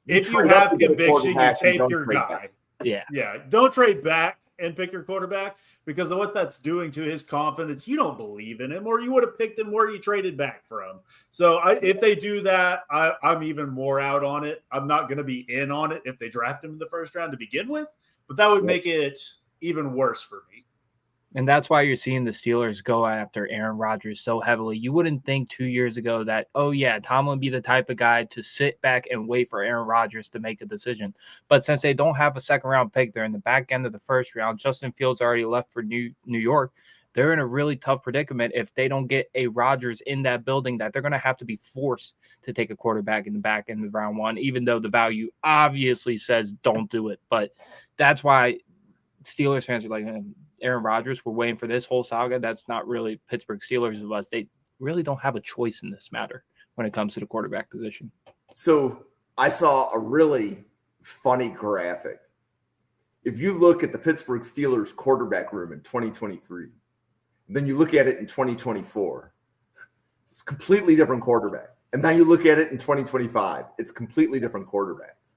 if you have conviction, you take your guy. Yeah. Yeah. Don't trade back and pick your quarterback because of what that's doing to his confidence. You don't believe in him, or you would have picked him where you traded back from. So if they do that, I'm even more out on it. I'm not going to be in on it if they draft him in the first round to begin with, but that would make it even worse for me. And that's why you're seeing the Steelers go after Aaron Rodgers so heavily. You wouldn't think 2 years ago that, oh, yeah, Tomlin would be the type of guy to sit back and wait for Aaron Rodgers to make a decision. But since they don't have a second-round pick, they're in the back end of the first round. Justin Fields already left for New York. They're in a really tough predicament if they don't get a Rodgers in that building, that they're going to have to be forced to take a quarterback in the back end of round one, even though the value obviously says don't do it. But that's why Steelers fans are like, Aaron Rodgers, we're waiting for this whole saga. That's not really Pittsburgh Steelers of us. They really don't have a choice in this matter when it comes to the quarterback position. So I saw a really funny graphic. If you look at the Pittsburgh Steelers quarterback room in 2023, then you look at it in 2024, it's completely different quarterbacks. And then you look at it in 2025, it's completely different quarterbacks.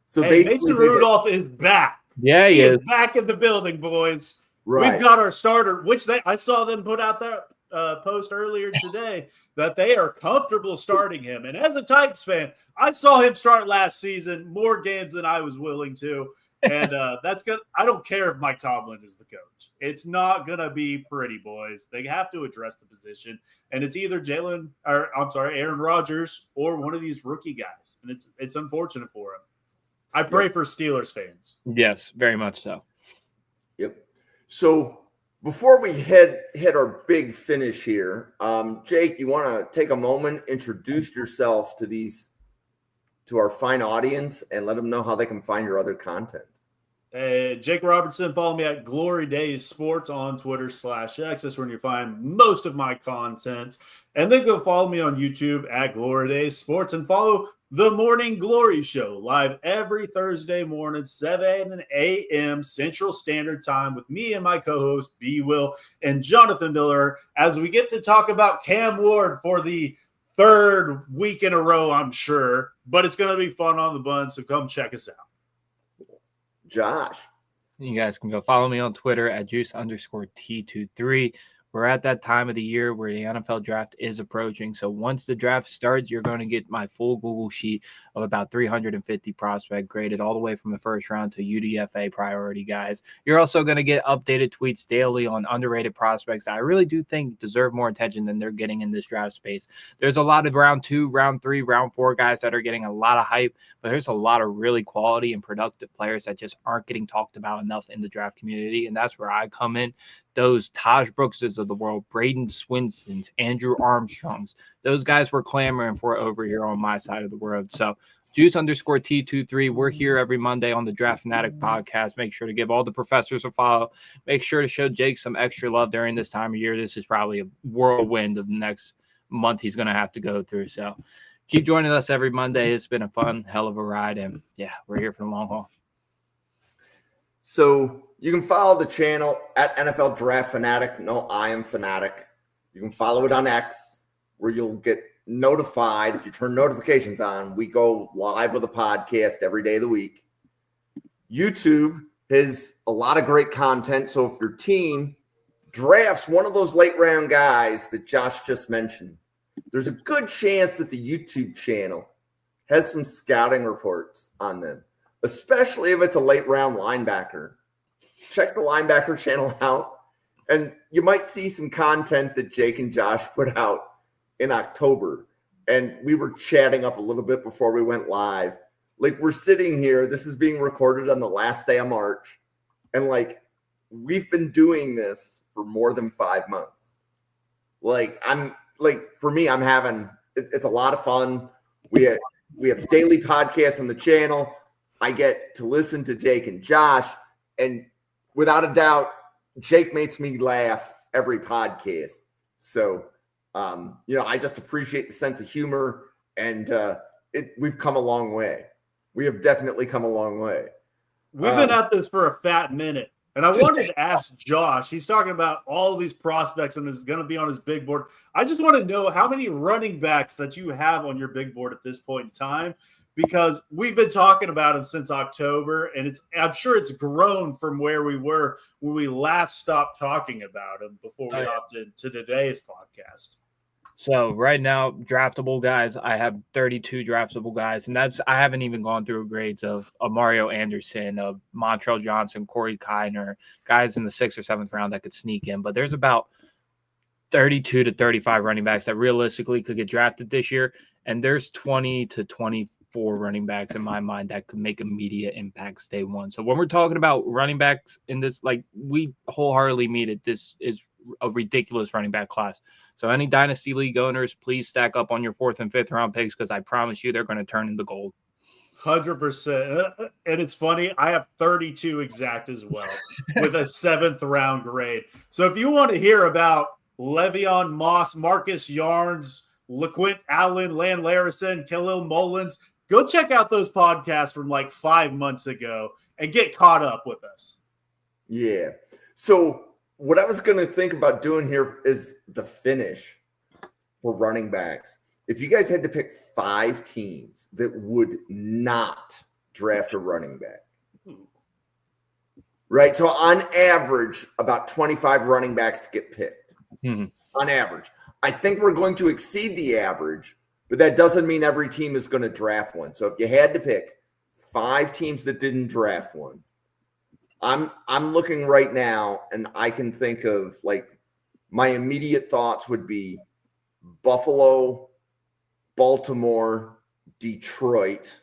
So basically, Mason Rudolph is back. Yeah, he is back in the building, boys. Right. We've got our starter, which I saw them put out that post earlier today that they are comfortable starting him. And as a Titans fan, I saw him start last season more games than I was willing to. And that's good. I don't care if Mike Tomlin is the coach. It's not going to be pretty, boys. They have to address the position. And it's either Aaron Rodgers or one of these rookie guys. And it's unfortunate for him. I pray for Steelers fans. Yes, very much so. Yep. So before we hit our big finish here, Jake, you want to take a moment, introduce yourself to our fine audience, and let them know how they can find your other content. Jake Robertson, follow me at Glory Days Sports on Twitter/X. That's where you find most of my content. And then go follow me on YouTube at Glory Days Sports and follow The Morning Glory Show live every Thursday morning, 7 a.m. Central Standard Time with me and my co-host B. Will and Jonathan Miller as we get to talk about Cam Ward for the third week in a row, I'm sure. But it's going to be fun on the bun, so come check us out. Josh. You guys can go follow me on Twitter at juice_T23. We're at that time of the year where the NFL draft is approaching. So once the draft starts, you're going to get my full Google sheet of about 350 prospect graded all the way from the first round to UDFA priority guys. You're also going to get updated tweets daily on underrated prospects that I really do think deserve more attention than they're getting in this draft space. There's a lot of round 2, round 3, round 4 guys that are getting a lot of hype, but there's a lot of really quality and productive players that just aren't getting talked about enough in the draft community. And that's where I come in. Those Taj Brookses of the world, Braden Swinsons, Andrew Armstrongs, those guys were clamoring for over here on my side of the world. So juice_T23, we're here every Monday on the Draft Fanatic podcast. Make sure to give all the professors a follow. Make sure to show Jake some extra love during this time of year. This is probably a whirlwind of the next month he's going to have to go through. So keep joining us every Monday. It's been a fun, hell of a ride. And yeah, we're here for the long haul. So you can follow the channel at NFL Draft Fanatic. No, I am Fanatic. You can follow it on X, where you'll get notified, if you turn notifications on, we go live with a podcast every day of the week. YouTube has a lot of great content. So if your team drafts one of those late round guys that Josh just mentioned, there's a good chance that the YouTube channel has some scouting reports on them, especially if it's a late round linebacker. Check the linebacker channel out, and you might see some content that Jake and Josh put out in October. And we were chatting up a little bit before we went live. Like, we're sitting here, this is being recorded on the last day of March, and like, we've been doing this for more than 5 months. For me, I'm having, it's a lot of fun. We have daily podcasts on the channel. I get to listen to Jake and Josh, and without a doubt, Jake makes me laugh every podcast. So, I just appreciate the sense of humor, and we've come a long way. We have definitely come a long way. We've been at this for a fat minute. And I wanted to ask Josh, he's talking about all these prospects and is going to be on his big board. I just want to know how many running backs that you have on your big board at this point in time, because we've been talking about him since October, and I'm sure it's grown from where we were when we last stopped talking about him before we hopped into today's podcast. So right now, draftable guys, I have 32 draftable guys, and I haven't even gone through grades of Mario Anderson, of Montrell Johnson, Corey Kiner, guys in the 6th or 7th round that could sneak in. But there's about 32 to 35 running backs that realistically could get drafted this year, and there's 20 to 24 running backs in my mind that could make immediate impacts day one. So when we're talking about running backs in this, like, we wholeheartedly mean it. This is a ridiculous running back class. So any dynasty league owners, please stack up on your 4th and 5th round picks, because I promise you they're going to turn into gold. 100%. And it's funny, I have 32 exact as well with a 7th round grade. So if you want to hear about Le'Veon Moss, Marcus Yarns, LaQuint Allen, Lan Larison, Khalil Mullins, go check out those podcasts from like 5 months ago and get caught up with us. Yeah. So what I was going to think about doing here is the finish for running backs. If you guys had to pick 5 teams that would not draft a running back, right? So on average, about 25 running backs get picked on average. I think we're going to exceed the average, but that doesn't mean every team is going to draft one. So if you had to pick 5 teams that didn't draft one, I'm looking right now, and I can think of, like, my immediate thoughts would be Buffalo, Baltimore, Detroit.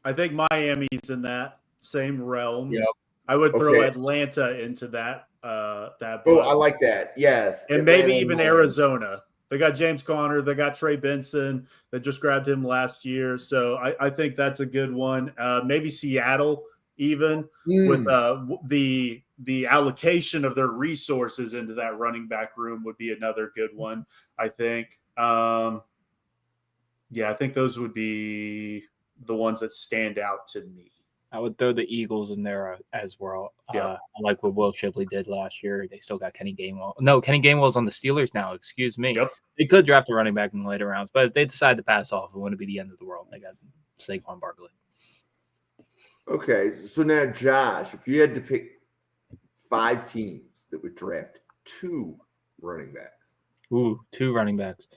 I think Miami's in that same realm. Yep. I would throw Atlanta into that. I like that. Yes. And maybe even Arizona. They got James Conner. They got Trey Benson. They just grabbed him last year. So I think that's a good one. Maybe Seattle, even with the allocation of their resources into that running back room, would be another good one, I think. I think those would be the ones that stand out to me. I would throw the Eagles in there as well. I like what Will Shipley did last year. They still got Kenny Gainwell. No, Kenny Gainwell's on the Steelers now. Excuse me. Yep. They could draft a running back in the later rounds, but if they decide to pass off, it wouldn't be the end of the world. They got Saquon Barkley. Okay, so now, Josh, if you had to pick 5 teams that would draft 2 running backs. Ooh, 2 running backs.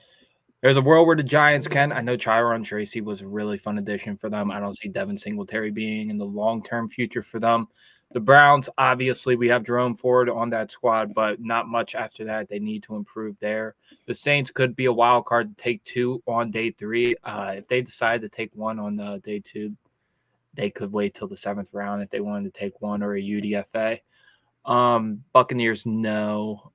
There's a world where the Giants can. I know Tyron Tracy was a really fun addition for them. I don't see Devin Singletary being in the long-term future for them. The Browns, obviously, we have Jerome Ford on that squad, but not much after that. They need to improve there. The Saints could be a wild card to take 2 on day 3. If they decide to take 1 on day 2, they could wait till the 7th round if they wanted to take 1 or a UDFA. Buccaneers, no.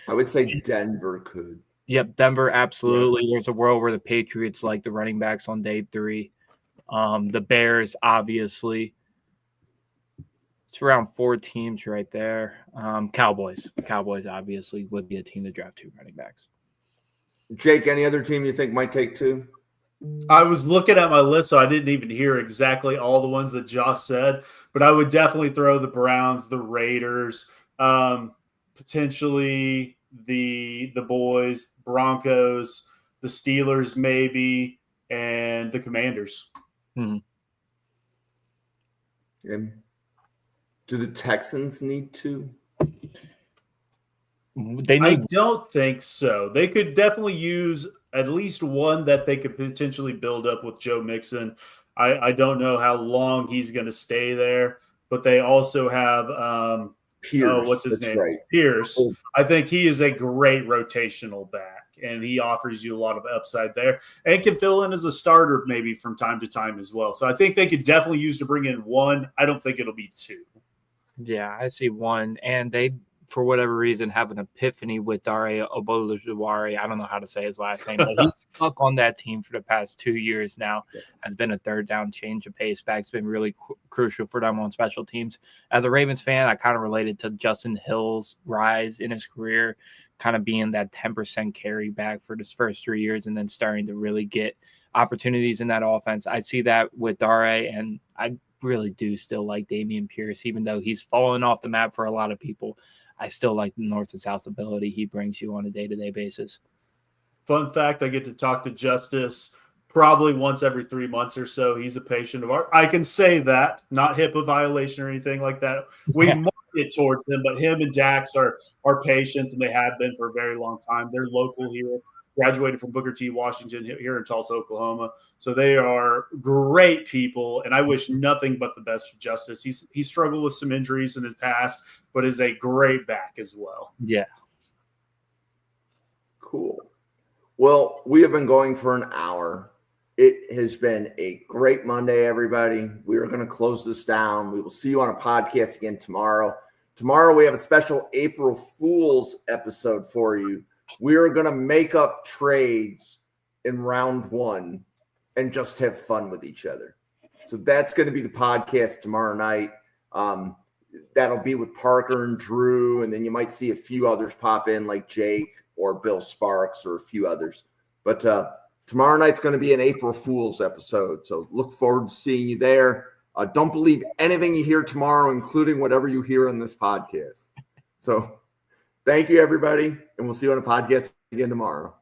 I would say Denver could. Yep, Denver, absolutely. There's a world where the Patriots like the running backs on day 3. The Bears, obviously. It's around 4 teams right there. Cowboys, obviously, would be a team to draft 2 running backs. Jake, any other team you think might take 2? I was looking at my list, so I didn't even hear exactly all the ones that Josh said, but I would definitely throw the Browns, the Raiders, potentially the boys, Broncos, the Steelers maybe, and the Commanders. Hmm. And do the Texans need to? I don't think so. They could definitely use at least one that they could potentially build up with Joe Mixon. I don't know how long he's going to stay there, but they also have Pierce. what's his name? Right. Pierce. I think he is a great rotational back, and he offers you a lot of upside there and can fill in as a starter maybe from time to time as well. So I think they could definitely use to bring in one. I don't think it'll be two. Yeah, I see one. And they, for whatever reason, have an epiphany with Dare Obolojewari. I don't know how to say his last name, but he's stuck on that team for the past 2 years now. Has been a third down change of pace back. It's been really crucial for them on special teams. As a Ravens fan, I kind of related to Justin Hill's rise in his career, kind of being that 10% carry back for his first 3 years and then starting to really get opportunities in that offense. I see that with Dare, and I really do still like Dameon Pierce, even though he's fallen off the map for a lot of people. I still like the north and south ability he brings you on a day-to-day basis. Fun fact, I get to talk to Justice probably once every 3 months or so. He's a patient of ours. I can say that, not HIPAA violation or anything like that. We market towards him, but him and Dax are patients, and they have been for a very long time. They're local here, graduated from Booker T. Washington here in Tulsa, Oklahoma. So they are great people, and I wish nothing but the best for Justice. He struggled with some injuries in his past, but is a great back as well. Yeah. Cool. Well, we have been going for an hour. It has been a great Monday, everybody. We are going to close this down. We will see you on a podcast again tomorrow. Tomorrow we have a special April Fool's episode for you. We are going to make up trades in round one and just have fun with each other. So that's going to be the podcast tomorrow night. That'll be with Parker and Drew, and then you might see a few others pop in like Jake or Bill Sparks or a few others. But tomorrow night's going to be an April Fool's episode. So look forward to seeing you there. Don't believe anything you hear tomorrow, including whatever you hear on this podcast. So thank you, everybody, and we'll see you on a podcast again tomorrow.